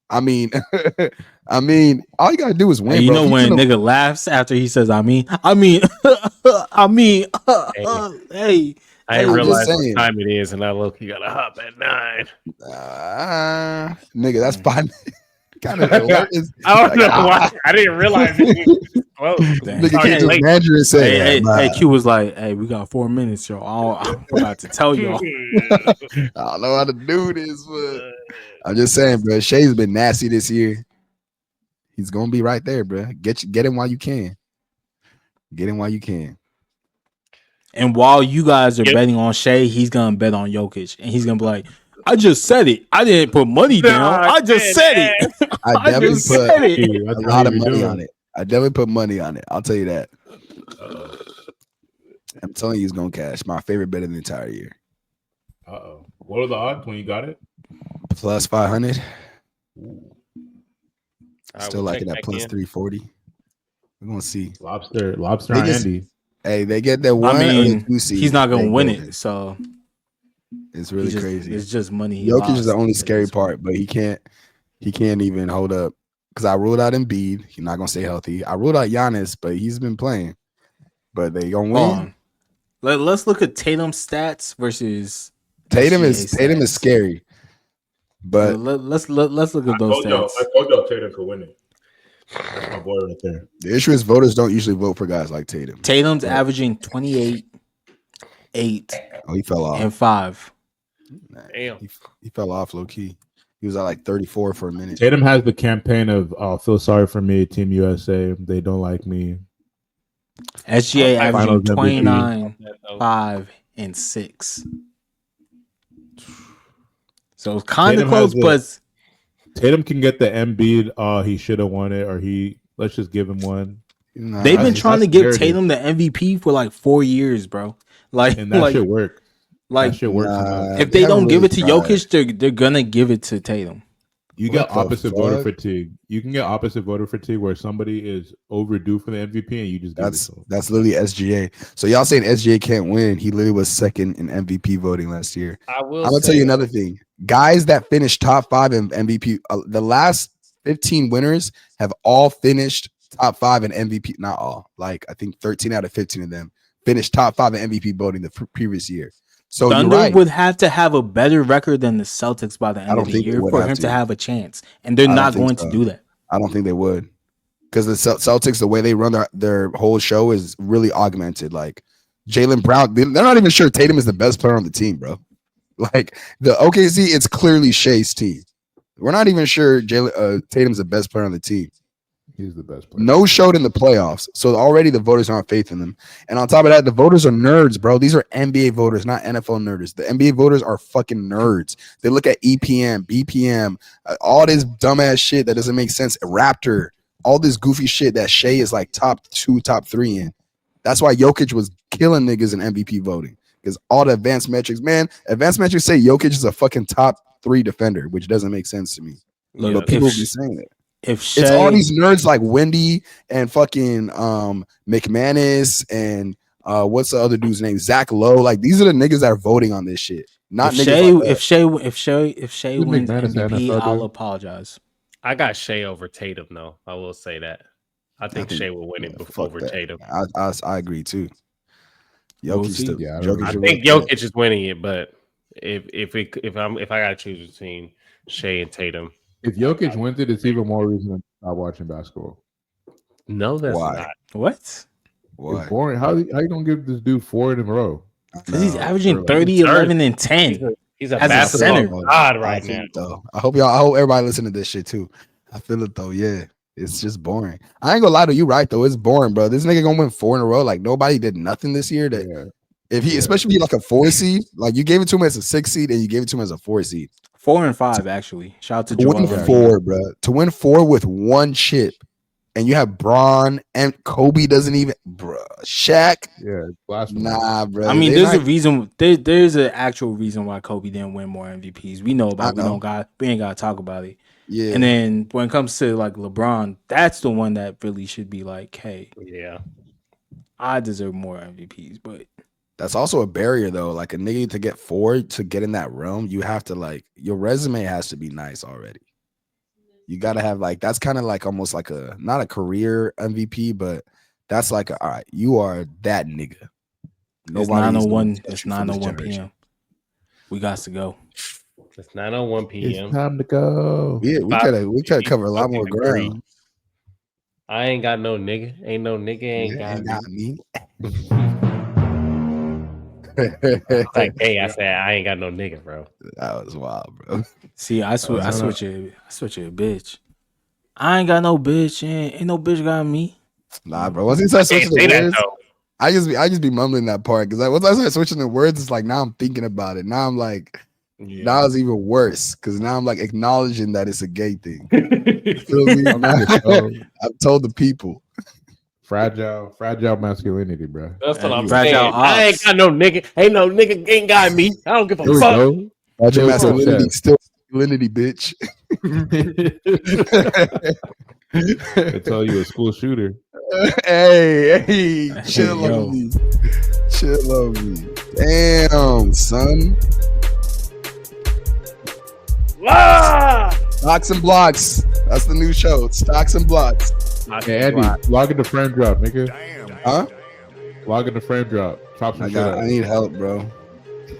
I mean, all you gotta do is win. Hey, you know when a nigga laughs after he says, I mean, hey, I didn't realize what time it is, and I look, you gotta hop at 9. Nigga, that's 5 minutes. Kind of. I don't know why. I didn't realize it. Well, hey, Q was like, "Hey, we got 4 minutes, yo. I'm about to tell y'all. I don't know how to do this, but I'm just saying, bro. Shea's been nasty this year. He's gonna be right there, bro. Get him while you can. Get him while you can. And while you guys are betting on Shea, he's gonna bet on Jokic, and he's gonna be like, I just said it. I didn't put money down. I just said it. I definitely put a lot of money on it. I definitely put money on it. I'll tell you that. I'm telling you, he's gonna cash. My favorite bet of the entire year. What are the odds when you got it? Plus 500. Still liking that plus 340. We're gonna see. Lobster and Andy. Hey, they get that one. He's not gonna win it, so it's really crazy. It's just money. Jokic is the only scary part, but he can't even hold up. Because I ruled out Embiid. He's not gonna stay healthy. I ruled out Giannis, but he's been playing. But they gonna win. Let's look at Tatum's stats versus Tatum is scary. But let's look at those stats. I told y'all Tatum could win it. That's my boy right there. The issue is voters don't usually vote for guys like Tatum. Tatum's averaging 28, 8. Oh, he fell off. And 5. Damn. He fell off low key. He was at like 34 for a minute. Tatum has the campaign of feel sorry for me, Team USA. They don't like me. SGA averaging 29, 5, and 6. So it's kind of close, but Tatum can get the Embiid. He should have won it, or let's just give him one. They've been trying to give Tatum the MVP for like 4 years, bro. Like, and that should work. Like, if they don't give it to Jokic, they're gonna give it to Tatum. You get opposite voter fatigue. You can get opposite voter fatigue where somebody is overdue for the MVP and you just give it to them. That's literally SGA. So y'all saying SGA can't win? He literally was second in MVP voting last year. I'm gonna tell you another thing. Guys that finished top 5 in MVP, the last 15 winners have all finished top 5 in MVP. Not all. Like I think 13 out of 15 of them finished top 5 in MVP voting the previous year. So Thunder would have to have a better record than the Celtics by the end of the year for him to have a chance, and they're not going to do that. I don't think they would, because the Celtics, the way they run their whole show is really augmented. Like Jaylen Brown, they're not even sure Tatum is the best player on the team, bro. Like the OKC, it's clearly Shea's team. We're not even sure Tatum's the best player on the team. He's the best player. No showed in the playoffs. So already the voters aren't faith in them. And on top of that, the voters are nerds, bro. These are NBA voters, not NFL nerds. The NBA voters are fucking nerds. They look at EPM, BPM, all this dumbass shit that doesn't make sense. Raptor, all this goofy shit that Shea is like top 2, top 3 in. That's why Jokic was killing niggas in MVP voting. Because all the advanced metrics, man, advanced metrics say Jokic is a fucking top 3 defender, which doesn't make sense to me. Look, but people be saying it. It's all these nerds like Wendy and fucking McManus and what's the other dude's name? Zach Lowe. Like these are the niggas that are voting on this shit. Not if niggas Shea wins MVP, I'll apologize. I got Shea over Tatum though. I will say that. I think Shea will win it over Tatum. I agree too. Jokic I think Jokic is winning it, but if I gotta choose between Shea and Tatum, if Jokic wins it, it's even more reason to stop watching basketball. No, that's not. What? It's boring. How you gonna give this dude 4 in a row? Because he's averaging 30, 11, and 10. He's a basketball god right now. Though. I hope everybody listen to this shit too. I feel it though. Yeah. It's just boring. I ain't gonna lie to you, right? Though it's boring, bro. This nigga gonna win 4 in a row. Like nobody did nothing this year. Especially if he like a 4 seed, like you gave it to him as a 6 seed and you gave it to him as a 4 seed. 4 and 5 actually. Shout out to Joel. Win 4, bro. To win 4 with 1 chip, and you have Braun and Kobe doesn't even, bro. Shaq, nah, bro. I mean, there's a reason. There's an actual reason why Kobe didn't win more MVPs. We know about. We ain't gotta talk about it. Yeah. And then when it comes to like LeBron, that's the one that really should be like, hey, I deserve more MVPs. But that's also a barrier though. Like a nigga to get 4 to get in that realm, you have to like your resume has to be nice already. You gotta have like that's kind of like almost like a not a career MVP, but that's like all right, you are that nigga. It's 9:01. It's 9:01 p.m. We got to go. It's 9:01 p.m. It's time to go. Yeah, we could cover a lot more ground. I ain't got no nigga. Ain't no nigga. Ain't got me. Like, hey, I said I ain't got no nigga, bro. That was wild, bro. See, I switch it, bitch. I ain't got no bitch, and ain't no bitch got me. Nah, bro. Once he starts switching the words, I just be mumbling that part because once I start switching the words, it's like now I'm thinking about it. Now I'm like, now it's even worse because now I'm like acknowledging that it's a gay thing. You feel me? I've told the people. Fragile masculinity, bro. That's what I'm saying. I ain't got no nigga. Ain't no nigga ain't got me. I don't give a fuck. Fragile masculinity, still masculinity, bitch. I tell you a school shooter. Hey, chill on me. Chill on me. Damn, son. Stocks and Blocks. That's the new show. Stocks and Blocks. Hey, Andy, log into frame drop, nigga. Damn. Huh? Log into frame drop. Chop some shit up. I need help, bro.